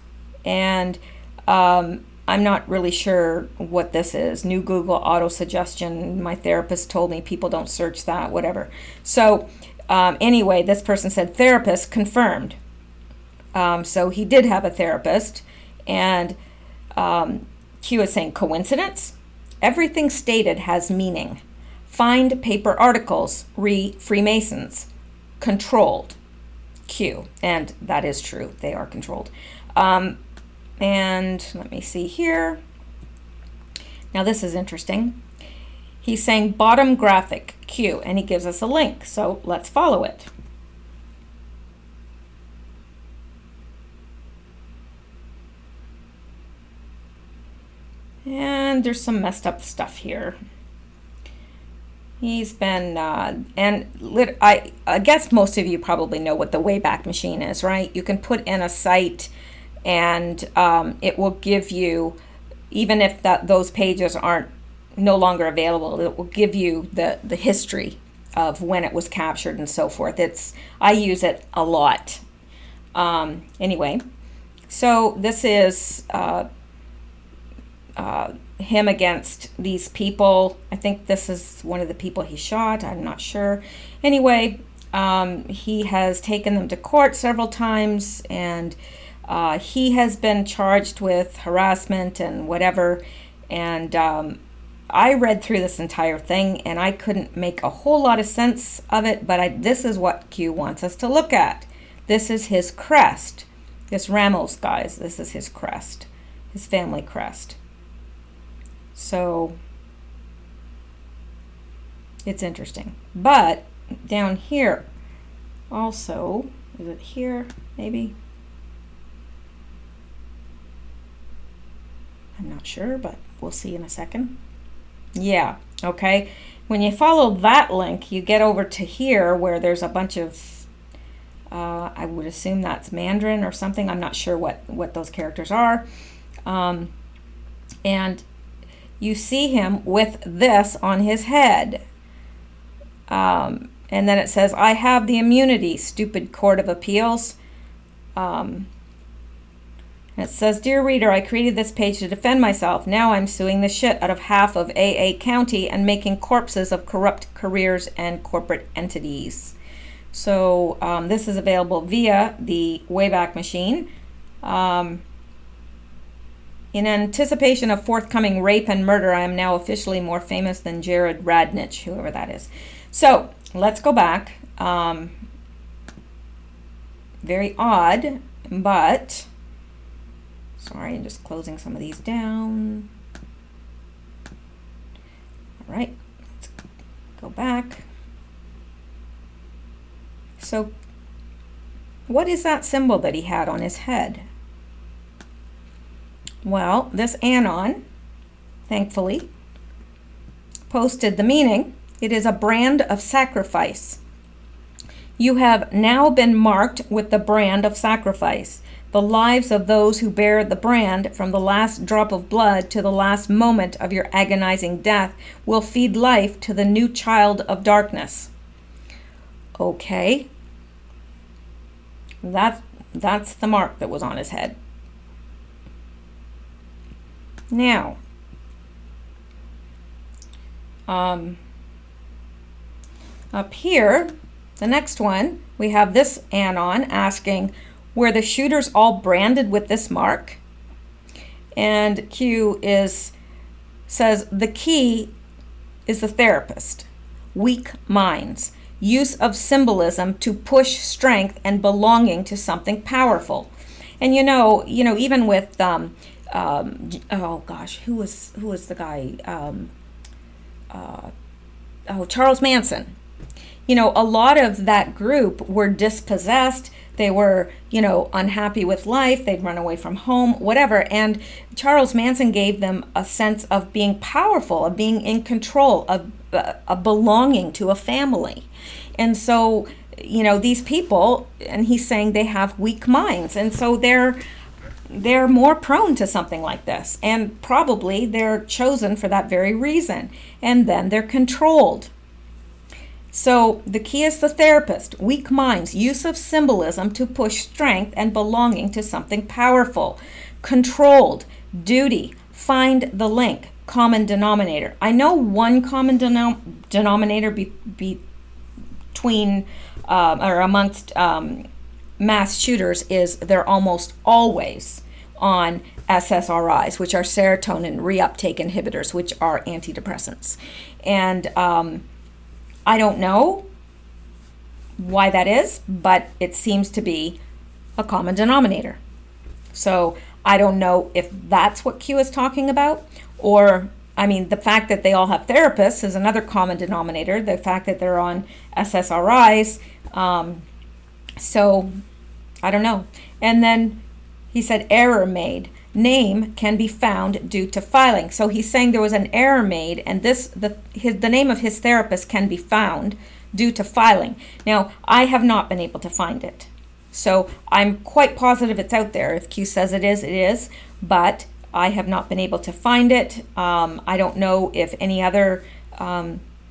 and I'm not really sure what this is. New Google auto suggestion. My therapist told me people don't search that, whatever. So anyway, this person said therapist confirmed. So he did have a therapist, and Q is saying coincidence? Everything stated has meaning. Find paper articles, Freemasons. Controlled. Q. And that is true. They are controlled. And let me see here. Now this is interesting. He's saying bottom graphic, Q, and he gives us a link. So let's follow it. And there's some messed up stuff here. He's been, I guess most of you probably know what the Wayback Machine is, right? You can put in a site and it will give you, even if those pages aren't no longer available, it will give you the history of when it was captured and so forth. I use it a lot. Anyway, so this is him against these people. I think this is one of the people he shot. I'm not sure. Anyway, he has taken them to court several times, and he has been charged with harassment and whatever. And I read through this entire thing, and I couldn't make a whole lot of sense of it, but this is what Q wants us to look at. This is his crest. This Ramos, guys, this is his crest, his family crest. So it's interesting. But down here also, is it here maybe? I'm not sure, but we'll see in a second. Yeah, okay. When you follow that link, you get over to here where there's a bunch of, I would assume that's Mandarin or something. I'm not sure what those characters are. And you see him with this on his head. And then it says, I have the immunity, stupid Court of Appeals. And it says, Dear reader, I created this page to defend myself. Now I'm suing the shit out of half of AA County and making corpses of corrupt careers and corporate entities. So this is available via the Wayback Machine. In anticipation of forthcoming rape and murder, I am now officially more famous than Jared Radnich, whoever that is. So let's go back. Very odd, but sorry, I'm just closing some of these down. All right, let's go back. So what is that symbol that he had on his head? Well, this Anon, thankfully, posted the meaning. It is a brand of sacrifice. You have now been marked with the brand of sacrifice. The lives of those who bear the brand from the last drop of blood to the last moment of your agonizing death will feed life to the new child of darkness. Okay. That's the mark that was on his head. Now, up here, the next one, we have this Anon asking, were the shooters all branded with this mark? And Q says, the key is the therapist. Weak minds. Use of symbolism to push strength and belonging to something powerful. And you know, even with oh gosh, who was the guy? Charles Manson. A lot of that group were dispossessed. They were, unhappy with life. They'd run away from home, whatever. And Charles Manson gave them a sense of being powerful, of being in control, of belonging to a family. And so, these people, and he's saying they have weak minds. And so they're more prone to something like this, and probably they're chosen for that very reason, and then they're controlled. So the key is the therapist, weak minds, use of symbolism to push strength and belonging to something powerful, controlled, duty, find the link, common denominator. I know one common denominator between or amongst mass shooters is they're almost always on SSRIs, which are serotonin reuptake inhibitors, which are antidepressants. And I don't know why that is, but it seems to be a common denominator. So I don't know if that's what Q is talking about, or the fact that they all have therapists is another common denominator. The fact that they're on SSRIs. So I don't know. And then he said, error made. name can be found due to filing. So he's saying there was an error made, and the name of his therapist can be found due to filing. Now, I have not been able to find it. So I'm quite positive it's out there. If Q says it is, but I have not been able to find it. I don't know if any other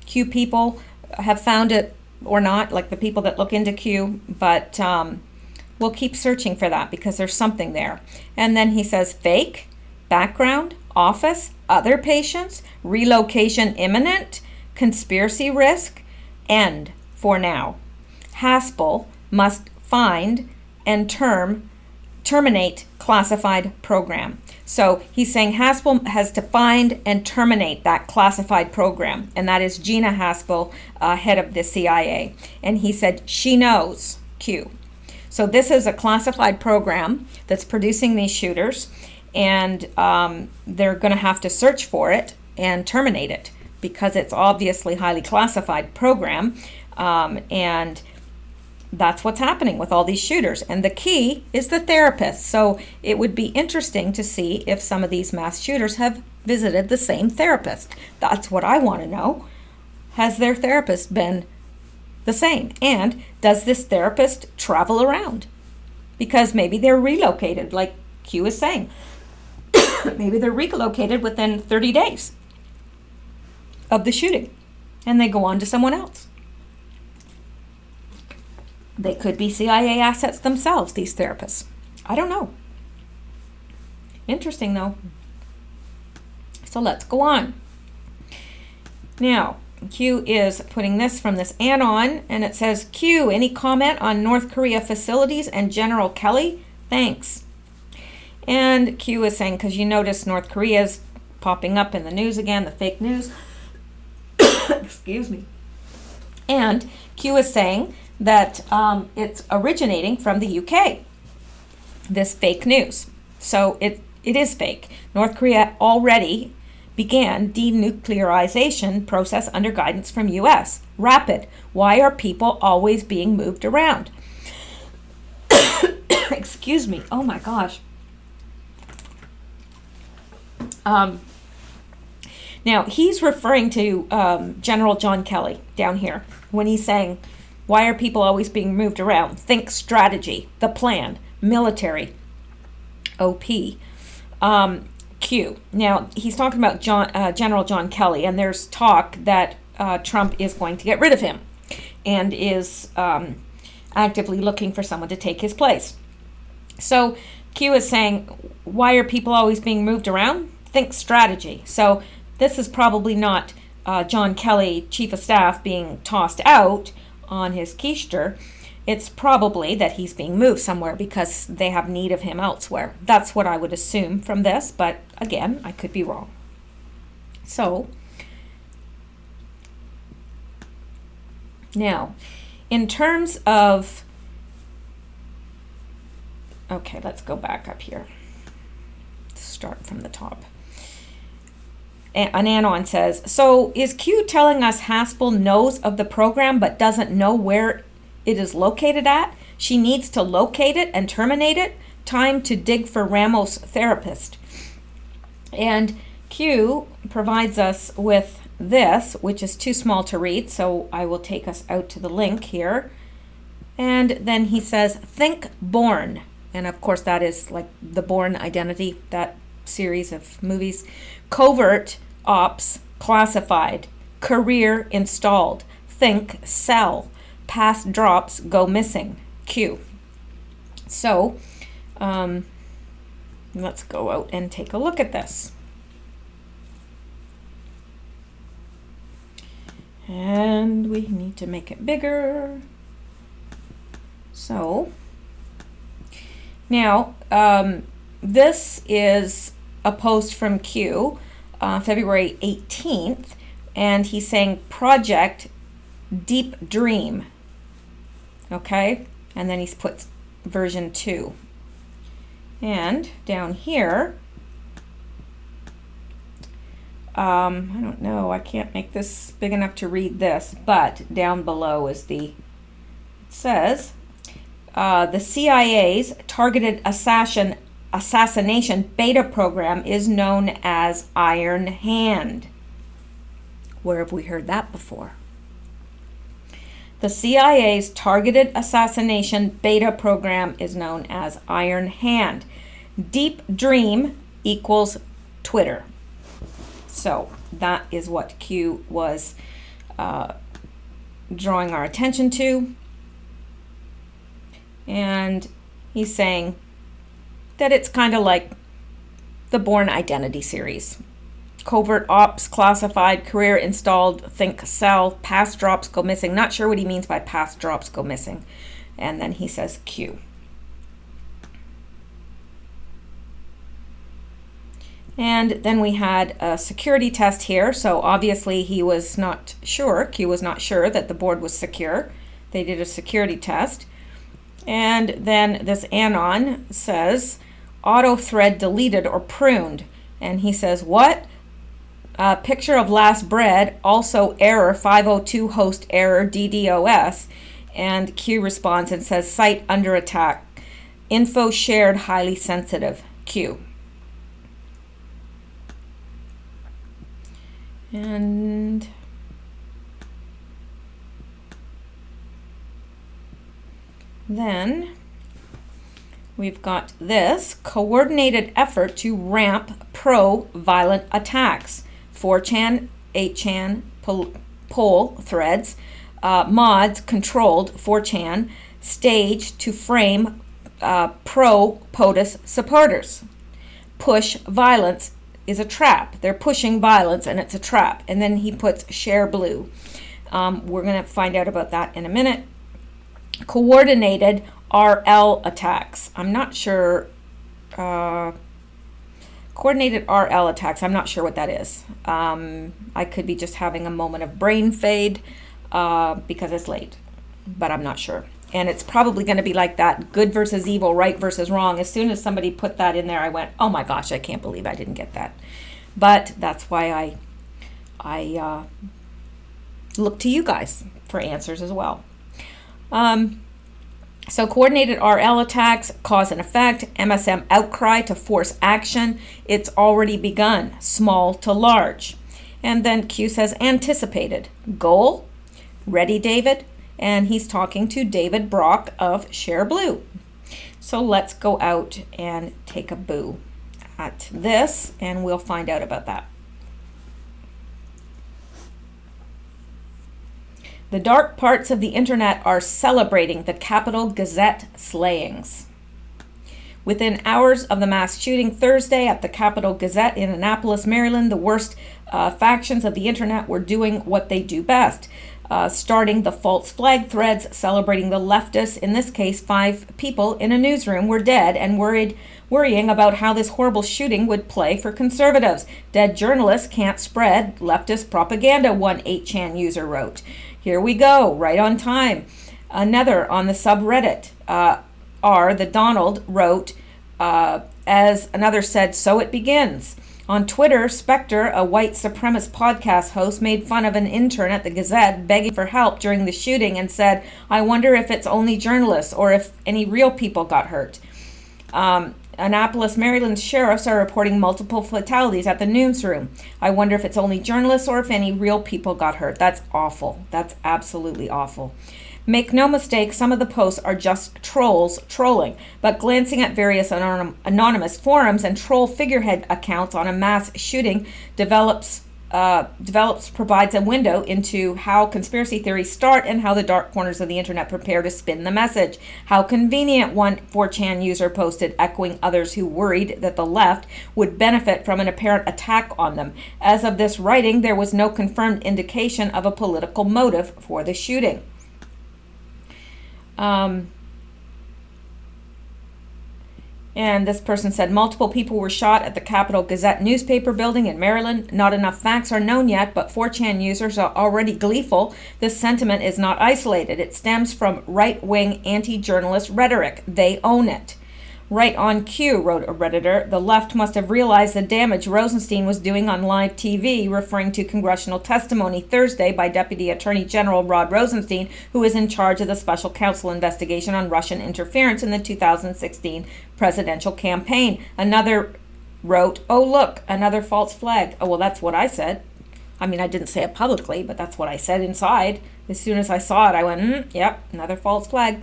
Q people have found it or not, like the people that look into Q, but we'll keep searching for that because there's something there. And then he says fake, background, office, other patients, relocation imminent, conspiracy risk, end for now. Haspel must find and terminate classified program. So he's saying Haspel has to find and terminate that classified program, and that is Gina Haspel, head of the CIA. And he said she knows, Q. So this is a classified program that's producing these shooters, and they're going to have to search for it and terminate it because it's obviously highly classified program, and that's what's happening with all these shooters. And the key is the therapist. So it would be interesting to see if some of these mass shooters have visited the same therapist. That's what I want to know. Has their therapist been the same? And does this therapist travel around? Because maybe they're relocated, like Q is saying. Maybe they're relocated within 30 days of the shooting, and they go on to someone else. They could be CIA assets themselves, these therapists. I don't know. Interesting, though. So let's go on. Now, Q is putting this from this Anon, and it says, Q, any comment on North Korea facilities and General Kelly? Thanks. And Q is saying, because you notice North Korea is popping up in the news again, the fake news. Excuse me. And Q is saying that it's originating from the UK, this fake news. So it is fake. North Korea already began denuclearization process under guidance from US. Rapid. Why are people always being moved around? Excuse me. Oh my gosh. Now, he's referring to General John Kelly down here when he's saying, why are people always being moved around? Think strategy, the plan, military, OP, Q. Now, he's talking about General John Kelly, and there's talk that Trump is going to get rid of him and is actively looking for someone to take his place. So Q is saying, why are people always being moved around? Think strategy. So this is probably not John Kelly, chief of staff, being tossed out on his keister. It's probably that he's being moved somewhere because they have need of him elsewhere. That's what I would assume from this, but again, I could be wrong. So, now, in terms of, okay, let's go back up here. Start from the top. An Anon says, so is Q telling us Haspel knows of the program but doesn't know where it is located at? She needs to locate it and terminate it? Time to dig for Ramos' therapist. And Q provides us with this, which is too small to read, so I will take us out to the link here. And then he says, think Bourne. And of course that is like the Bourne Identity, that series of movies. Covert ops classified, career installed, think cell, past drops go missing, Q. So let's go out and take a look at this. And we need to make it bigger. So now this is a post from Q, February 18th, and he's saying Project Deep Dream. Okay, and then he's put version 2. And down here, I don't know, I can't make this big enough to read this, but down below is it says, the CIA's targeted assassin assassination beta program is known as Iron Hand. Where have we heard that before? The CIA's targeted assassination beta program is known as Iron Hand. Deep Dream equals Twitter. So that is what Q was drawing our attention to. And he's saying that it's kind of like the Bourne Identity series. Covert ops, classified, career installed, think sell, past drops go missing. Not sure what he means by past drops go missing. And then he says Q. And then we had a security test here. So obviously he was not sure, Q was not sure that the board was secure. They did a security test. And then this anon says, auto thread deleted or pruned. And he says, what? Picture of last bread, also error 502 host error DDoS. And Q responds and says, site under attack. Info shared highly sensitive. Q. And then we've got this coordinated effort to ramp pro-violent attacks. 4chan, 8chan, poll threads, mods controlled 4chan, stage to frame pro-POTUS supporters. Push violence is a trap. They're pushing violence and it's a trap. And then he puts share blue. We're going to find out about that in a minute. Coordinated RL attacks. I'm not sure. Coordinated RL attacks. I'm not sure what that is. I could be just having a moment of brain fade because it's late, but I'm not sure. And it's probably going to be like that good versus evil, right versus wrong. As soon as somebody put that in there, I went, oh my gosh, I can't believe I didn't get that. But that's why I look to you guys for answers as well. So coordinated RL attacks, cause and effect, MSM outcry to force action. It's already begun, small to large. And then Q says anticipated. Goal, ready David? And he's talking to David Brock of Share Blue. So let's go out and take a boo at this and we'll find out about that. The dark parts of the internet are celebrating the Capitol Gazette slayings. Within hours of the mass shooting Thursday at the Capitol Gazette in Annapolis, Maryland, the worst factions of the internet were doing what they do best, starting the false flag threads celebrating the leftists. In this case, 5 people in a newsroom were dead and worrying about how this horrible shooting would play for conservatives. Dead journalists can't spread leftist propaganda, one 8chan user wrote. Here we go, right on time. Another on the subreddit, the Donald wrote, as another said, so it begins. On Twitter, Spectre, a white supremacist podcast host, made fun of an intern at the Gazette begging for help during the shooting and said, I wonder if it's only journalists or if any real people got hurt. Annapolis, Maryland sheriffs are reporting multiple fatalities at the newsroom. I wonder if it's only journalists or if any real people got hurt. That's awful. That's absolutely awful. Make no mistake, some of the posts are just trolls trolling, but glancing at various anonymous forums and troll figurehead accounts on a mass shooting provides a window into how conspiracy theories start and how the dark corners of the internet prepare to spin the message. How convenient, one 4chan user posted, echoing others who worried that the left would benefit from an apparent attack on them. As of this writing, there was no confirmed indication of a political motive for the shooting. And this person said multiple people were shot at the Capitol Gazette newspaper building in Maryland. Not enough facts are known yet, but 4chan users are already gleeful. This sentiment is not isolated. It stems from right-wing anti-journalist rhetoric. They own it. Right on cue, wrote a Redditor. The left must have realized the damage Rosenstein was doing on live TV, referring to congressional testimony Thursday by Deputy Attorney General Rod Rosenstein, who is in charge of the special counsel investigation on Russian interference in the 2016 presidential campaign. Another wrote, "Oh, look, another false flag." Oh, well, that's what I said. I mean, I didn't say it publicly, but that's what I said inside. As soon as I saw it, I went, yep, another false flag.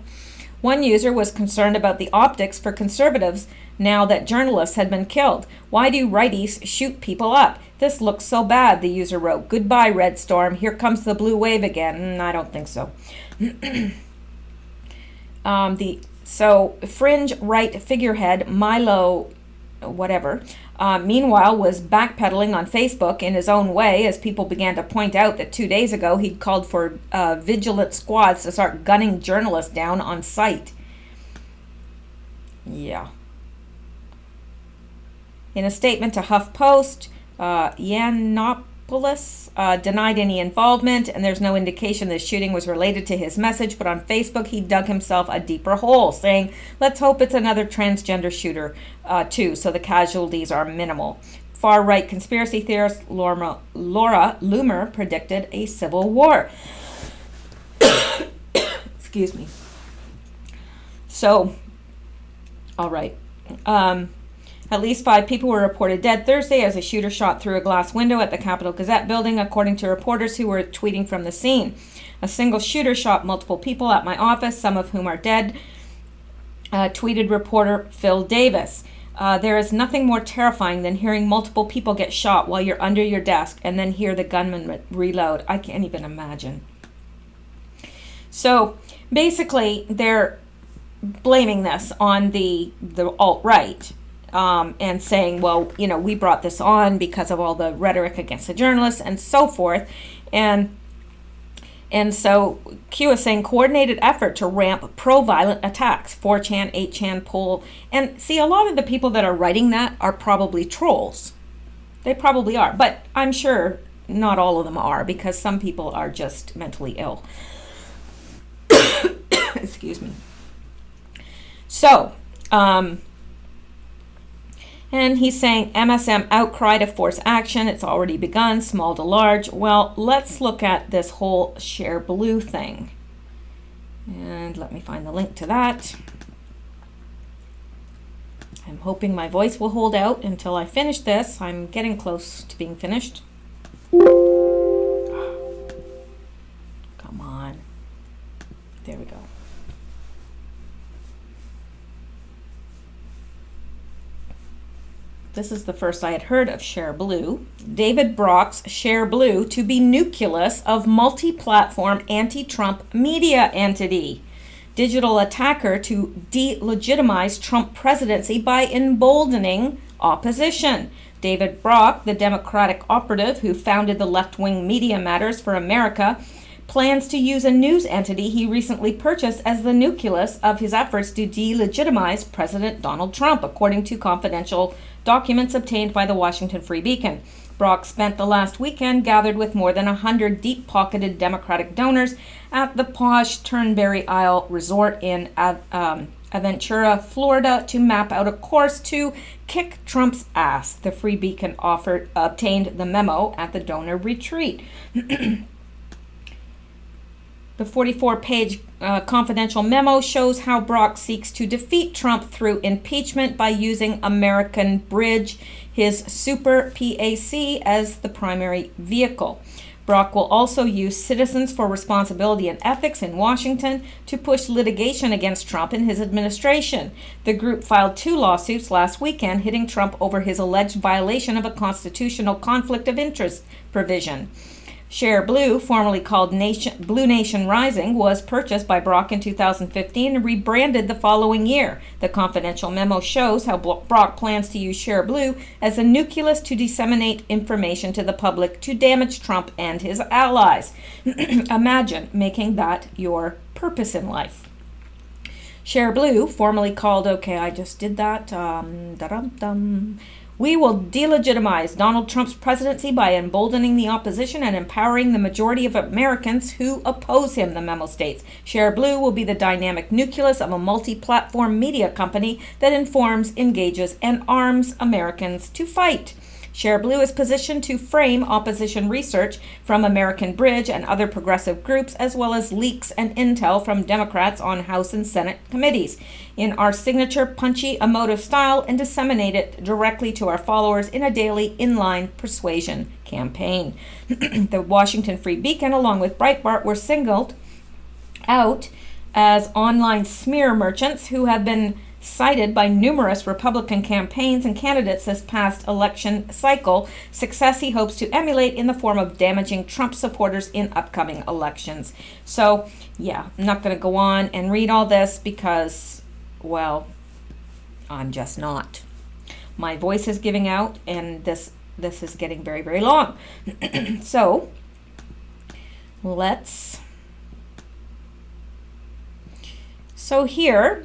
One user was concerned about the optics for conservatives now that journalists had been killed. Why do righties shoot people up? This looks so bad, the user wrote. Goodbye, Red Storm. Here comes the blue wave again. I don't think so. So fringe right figurehead Milo whatever, meanwhile was backpedaling on Facebook in his own way as people began to point out that 2 days ago he'd called for vigilant squads to start gunning journalists down on sight. Yeah. In a statement to HuffPost, Yiannopoulos denied any involvement, and there's no indication the shooting was related to his message, but on Facebook he dug himself a deeper hole, saying, let's hope it's another transgender shooter too, so the casualties are minimal. Far-right conspiracy theorist Laura Loomer predicted a civil war. Excuse me. So, all right. At least 5 people were reported dead Thursday as a shooter shot through a glass window at the Capitol Gazette building, according to reporters who were tweeting from the scene. A single shooter shot multiple people at my office, some of whom are dead, tweeted reporter Phil Davis. There is nothing more terrifying than hearing multiple people get shot while you're under your desk and then hear the gunman reload. I can't even imagine. So basically, they're blaming this on the alt-right. And saying, well, you know, we brought this on because of all the rhetoric against the journalists and so forth. And so Q is saying coordinated effort to ramp pro-violent attacks, 4chan, 8chan poll. And see, a lot of the people that are writing that are probably trolls. They probably are. But I'm sure not all of them are, because some people are just mentally ill. Excuse me. So, and he's saying MSM outcry to force action. It's already begun, small to large. Well, let's look at this whole Share Blue thing. And let me find the link to that. I'm hoping my voice will hold out until I finish this. I'm getting close to being finished. Come on. There we go. This is the first I had heard of Share Blue. David Brock's Share Blue to be nucleus of multi-platform anti-Trump media entity. Digital attacker to delegitimize Trump presidency by emboldening opposition. David Brock, the Democratic operative who founded the left-wing Media Matters for America, plans to use a news entity he recently purchased as the nucleus of his efforts to delegitimize President Donald Trump, according to confidential documents obtained by the Washington Free Beacon. Brock spent the last weekend gathered with more than 100 deep-pocketed Democratic donors at the posh Turnberry Isle Resort in Aventura, Florida, to map out a course to kick Trump's ass. The Free Beacon obtained the memo at the donor retreat. The 44-page confidential memo shows how Brock seeks to defeat Trump through impeachment by using American Bridge, his super PAC, as the primary vehicle. Brock will also use Citizens for Responsibility and Ethics in Washington to push litigation against Trump and his administration. The group filed 2 lawsuits last weekend, hitting Trump over his alleged violation of a constitutional conflict of interest provision. Share Blue, formerly called Blue Nation Rising, was purchased by Brock in 2015 and rebranded the following year. The confidential memo shows how Brock plans to use Share Blue as a nucleus to disseminate information to the public to damage Trump and his allies. Imagine making that your purpose in life. Share Blue, formerly called, okay, I just did that, We will delegitimize Donald Trump's presidency by emboldening the opposition and empowering the majority of Americans who oppose him, the memo states. Share Blue will be the dynamic nucleus of a multi-platform media company that informs, engages, and arms Americans to fight. Share Blue is positioned to frame opposition research from American Bridge and other progressive groups, as well as leaks and intel from Democrats on House and Senate committees, in our signature punchy, emotive style, and disseminate it directly to our followers in a daily inline persuasion campaign. The Washington Free Beacon, along with Breitbart, were singled out as online smear merchants who have been cited by numerous Republican campaigns and candidates this past election cycle, success he hopes to emulate in the form of damaging Trump supporters in upcoming elections. So, yeah, I'm not going to go on and read all this because, well, I'm just not. My voice is giving out, and this is getting very, very long. So, So here,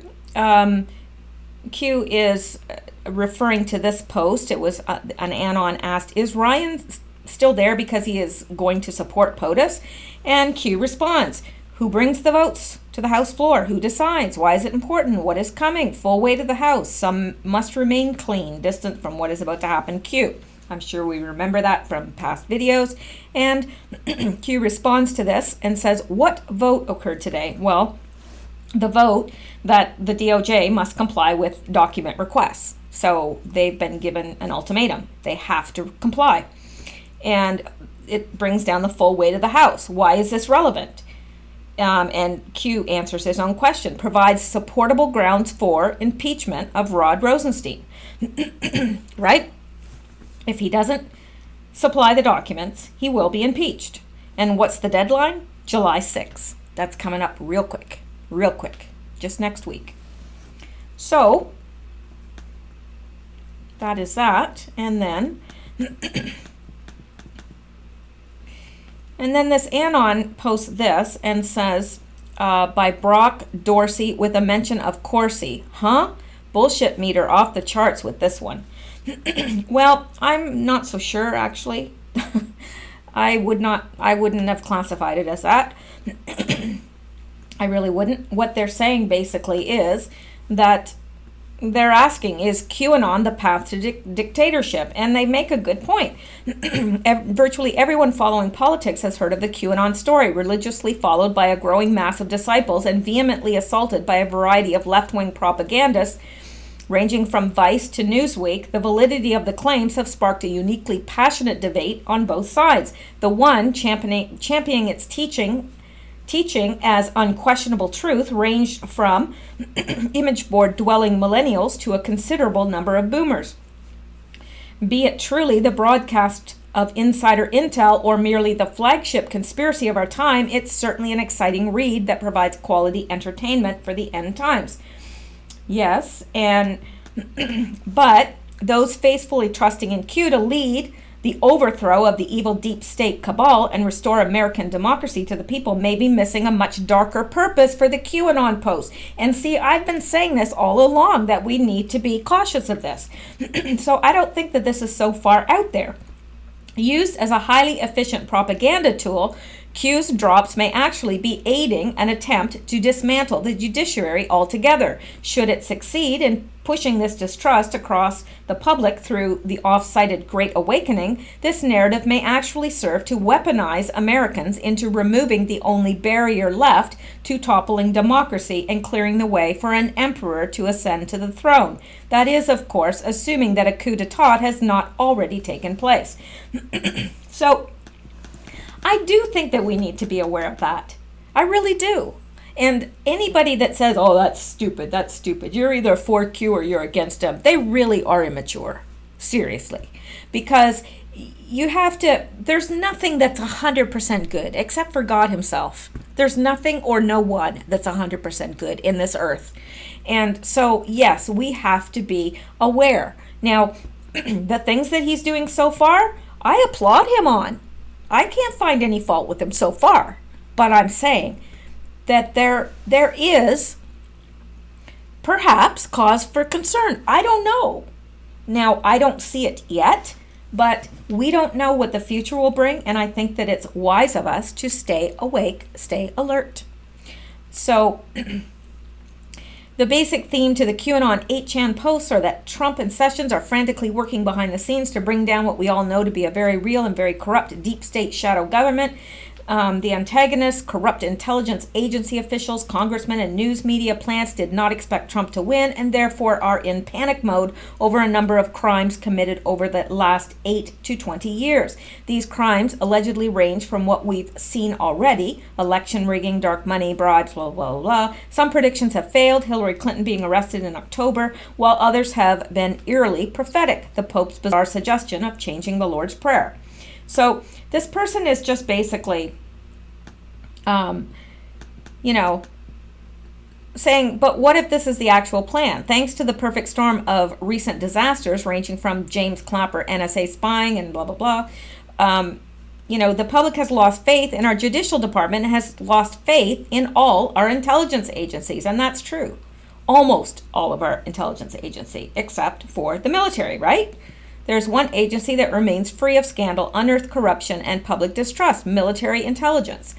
Q is referring to this post. It was an Anon asked, is Ryan still there because he is going to support POTUS? And Q responds, who brings the votes to the House floor? Who decides? Why is it important? What is coming? Full weight of the House. Some must remain clean, distant from what is about to happen. Q. I'm sure we remember that from past videos. And Q responds to this and says, what vote occurred today? Well, the vote that the DOJ must comply with document requests. So they've been given an ultimatum. They have to comply. And it brings down the full weight of the House. Why is this relevant? And Q answers his own question. Provides supportable grounds for impeachment of Rod Rosenstein. Right? If he doesn't supply the documents, he will be impeached. And what's the deadline? July 6th. That's coming up real quick. Real quick, just next week. So that is that. And then this Anon posts this and says, by Brock Dorsey with a mention of Corsi. Huh? Bullshit meter off the charts with this one. Well, I'm not so sure, actually. I wouldn't have classified it as that. I really wouldn't. What they're saying basically is that they're asking, is QAnon the path to dictatorship? And they make a good point. Virtually everyone following politics has heard of the QAnon story, religiously followed by a growing mass of disciples and vehemently assaulted by a variety of left-wing propagandists, ranging from Vice to Newsweek. The validity of the claims have sparked a uniquely passionate debate on both sides. The one championing its teaching as unquestionable truth ranged from image board dwelling millennials to a considerable number of boomers. Be it truly the broadcast of insider intel or merely the flagship conspiracy of our time, it's certainly an exciting read that provides quality entertainment for the end times. Yes, but those faithfully trusting in Q to lead the overthrow of the evil deep state cabal and restore American democracy to the people may be missing a much darker purpose for the QAnon post. And see, I've been saying this all along, that we need to be cautious of this. So I don't think that this is so far out there. Used as a highly efficient propaganda tool, Q's drops may actually be aiding an attempt to dismantle the judiciary altogether. Should it succeed in pushing this distrust across the public through the oft-cited Great Awakening, this narrative may actually serve to weaponize Americans into removing the only barrier left to toppling democracy and clearing the way for an emperor to ascend to the throne. That is, of course, assuming that a coup d'etat has not already taken place. So, I do think that we need to be aware of that. I really do. And anybody that says, oh, that's stupid, you're either for Q or you're against him, they really are immature. Seriously. Because you have to, there's nothing that's 100% good except for God himself. There's nothing or no one that's 100% good in this earth. And so, yes, we have to be aware. Now, the things that he's doing so far, I applaud him on. I can't find any fault with him so far. But I'm saying that there is perhaps cause for concern. I don't know. Now, I don't see it yet, but we don't know what the future will bring, and I think that it's wise of us to stay awake, stay alert. So, the basic theme to the QAnon 8chan posts are that Trump and Sessions are frantically working behind the scenes to bring down what we all know to be a very real and very corrupt deep state shadow government. The antagonists, corrupt intelligence agency officials, congressmen, and news media plants did not expect Trump to win and therefore are in panic mode over a number of crimes committed over the last 8 to 20 years. These crimes allegedly range from what we've seen already, election rigging, dark money, bribes, blah, blah, blah. Some predictions have failed, Hillary Clinton being arrested in October, while others have been eerily prophetic, the Pope's bizarre suggestion of changing the Lord's Prayer. So this person is just basically, saying, but what if this is the actual plan? Thanks to the perfect storm of recent disasters, ranging from James Clapper NSA spying and blah, blah, blah, the public has lost faith in our judicial department and has lost faith in all our intelligence agencies. And that's true. Almost all of our intelligence agency, except for the military, right? There's one agency that remains free of scandal, unearthed corruption, and public distrust, military intelligence.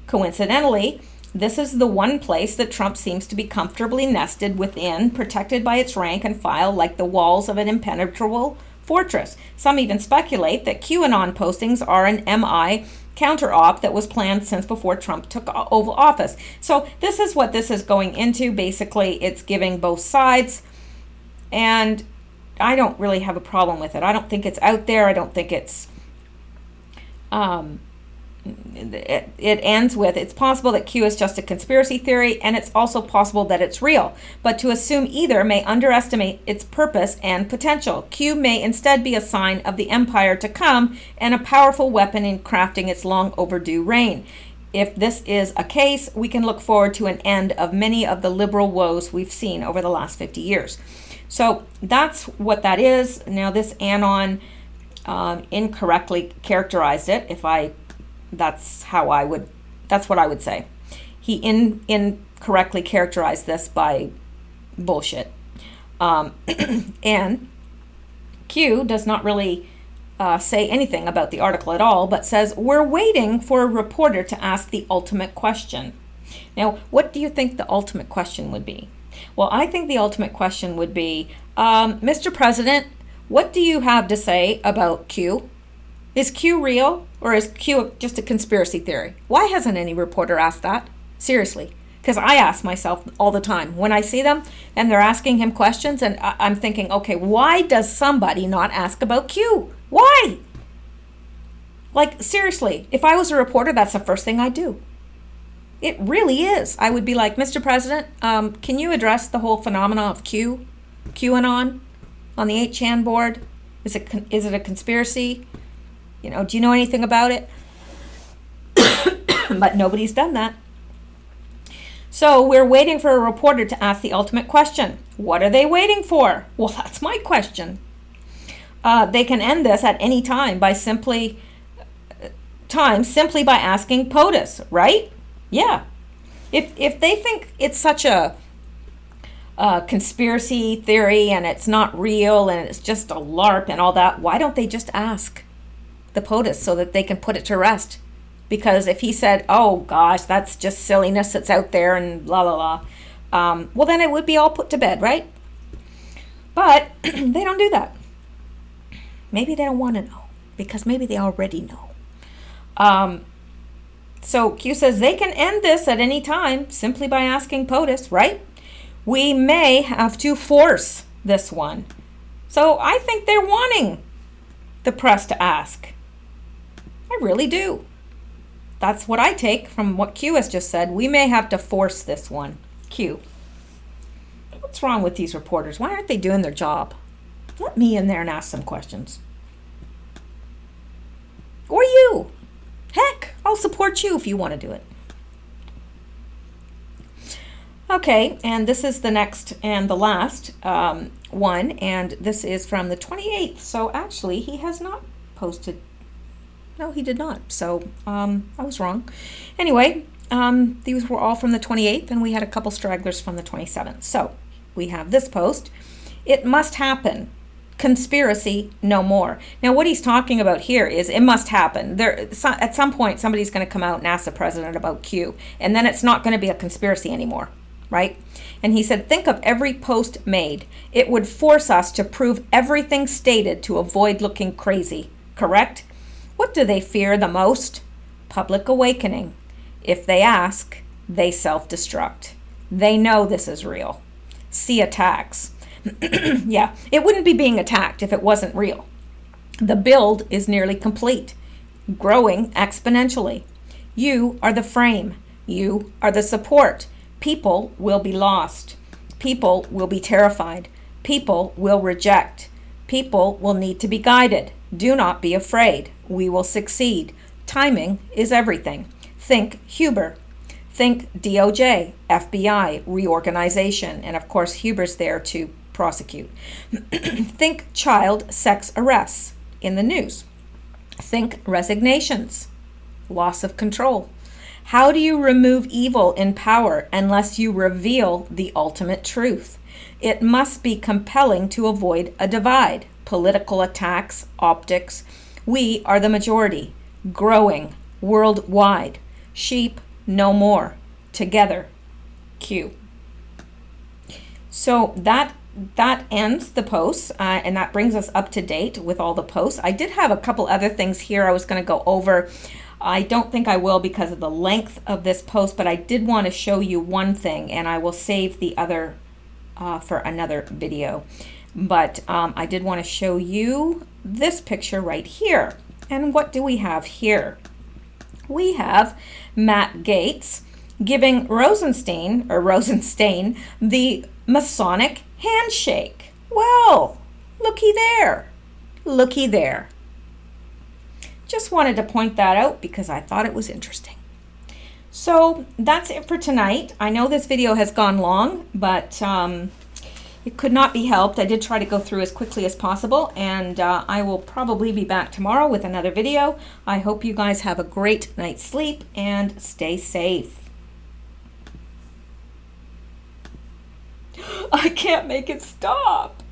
Coincidentally, this is the one place that Trump seems to be comfortably nested within, protected by its rank and file like the walls of an impenetrable fortress. Some even speculate that QAnon postings are an MI counter-op that was planned since before Trump took Oval Office. So this is what this is going into. Basically, it's giving both sides, and I don't really have a problem with it. I don't think it's out there. I don't think it's, it ends with, it's possible that Q is just a conspiracy theory, and it's also possible that it's real. But to assume either may underestimate its purpose and potential. Q may instead be a sign of the empire to come and a powerful weapon in crafting its long overdue reign. If this is a case, we can look forward to an end of many of the liberal woes we've seen over the last 50 years. So that's what that is. Now this Anon incorrectly characterized it. That's what I would say. He incorrectly characterized this by bullshit. And Q does not really say anything about the article at all, but says, we're waiting for a reporter to ask the ultimate question. Now, what do you think the ultimate question would be? Well, I think the ultimate question would be, Mr. President, what do you have to say about Q? Is Q real, or is Q just a conspiracy theory? Why hasn't any reporter asked that? Seriously. Because I ask myself all the time when I see them and they're asking him questions, and I'm thinking, okay, why does somebody not ask about Q? Why? Like, seriously, if I was a reporter, that's the first thing I'd do. It really is. I would be like, Mr. President, can you address the whole phenomena of QAnon on the 8chan board? Is it a conspiracy? Do you know anything about it? But nobody's done that. So we're waiting for a reporter to ask the ultimate question. What are they waiting for? Well, that's my question. They can end this at any time by simply by asking POTUS, right? Yeah. If they think it's such a conspiracy theory and it's not real and it's just a LARP and all that, why don't they just ask the POTUS so that they can put it to rest? Because if he said, oh gosh, that's just silliness that's out there and la la la, well then it would be all put to bed, right? But they don't do that. Maybe they don't want to know, because maybe they already know. So Q says they can end this at any time simply by asking POTUS, right? We may have to force this one. So I think they're wanting the press to ask. I really do. That's what I take from what Q has just said. We may have to force this one. Q. What's wrong with these reporters? Why aren't they doing their job? Let me in there and ask some questions. Or you. Heck, I'll support you if you want to do it. Okay, and this is the next and the last one, and this is from the 28th. So actually, he has not posted. No, he did not. So I was wrong. Anyway, these were all from the 28th, and we had a couple stragglers from the 27th. So we have this post. It must happen. Conspiracy no more. Now, what he's talking about here is it must happen. At some point, somebody's going to come out and ask the president about Q, and then it's not going to be a conspiracy anymore, right? And he said, think of every post made. It would force us to prove everything stated to avoid looking crazy, correct? What do they fear the most? Public awakening. If they ask, they self-destruct. They know this is real. See attacks. Yeah, it wouldn't be being attacked if it wasn't real. The build is nearly complete, growing exponentially. You are the frame. You are the support. People will be lost. People will be terrified. People will reject. People will need to be guided. Do not be afraid. We will succeed. Timing is everything. Think Huber. Think DOJ, FBI, reorganization, and of course Huber's there to prosecute. Think child sex arrests in the news. Think resignations, loss of control. How do you remove evil in power unless you reveal the ultimate truth? It must be compelling to avoid a divide, political attacks, optics. We are the majority, growing worldwide. Sheep no more. Together. Q. So that ends the posts, and that brings us up to date with all the posts. I did have a couple other things here I was going to go over. I don't think I will because of the length of this post, but I did want to show you one thing, and I will save the other for another video. But I did want to show you this picture right here. And what do we have here? We have Matt Gaetz giving Rosenstein the Masonic handshake. Well, looky there. Looky there. Just wanted to point that out because I thought it was interesting. So that's it for tonight. I know this video has gone long, but it could not be helped. I did try to go through as quickly as possible, and I will probably be back tomorrow with another video. I hope you guys have a great night's sleep and stay safe. I can't make it stop.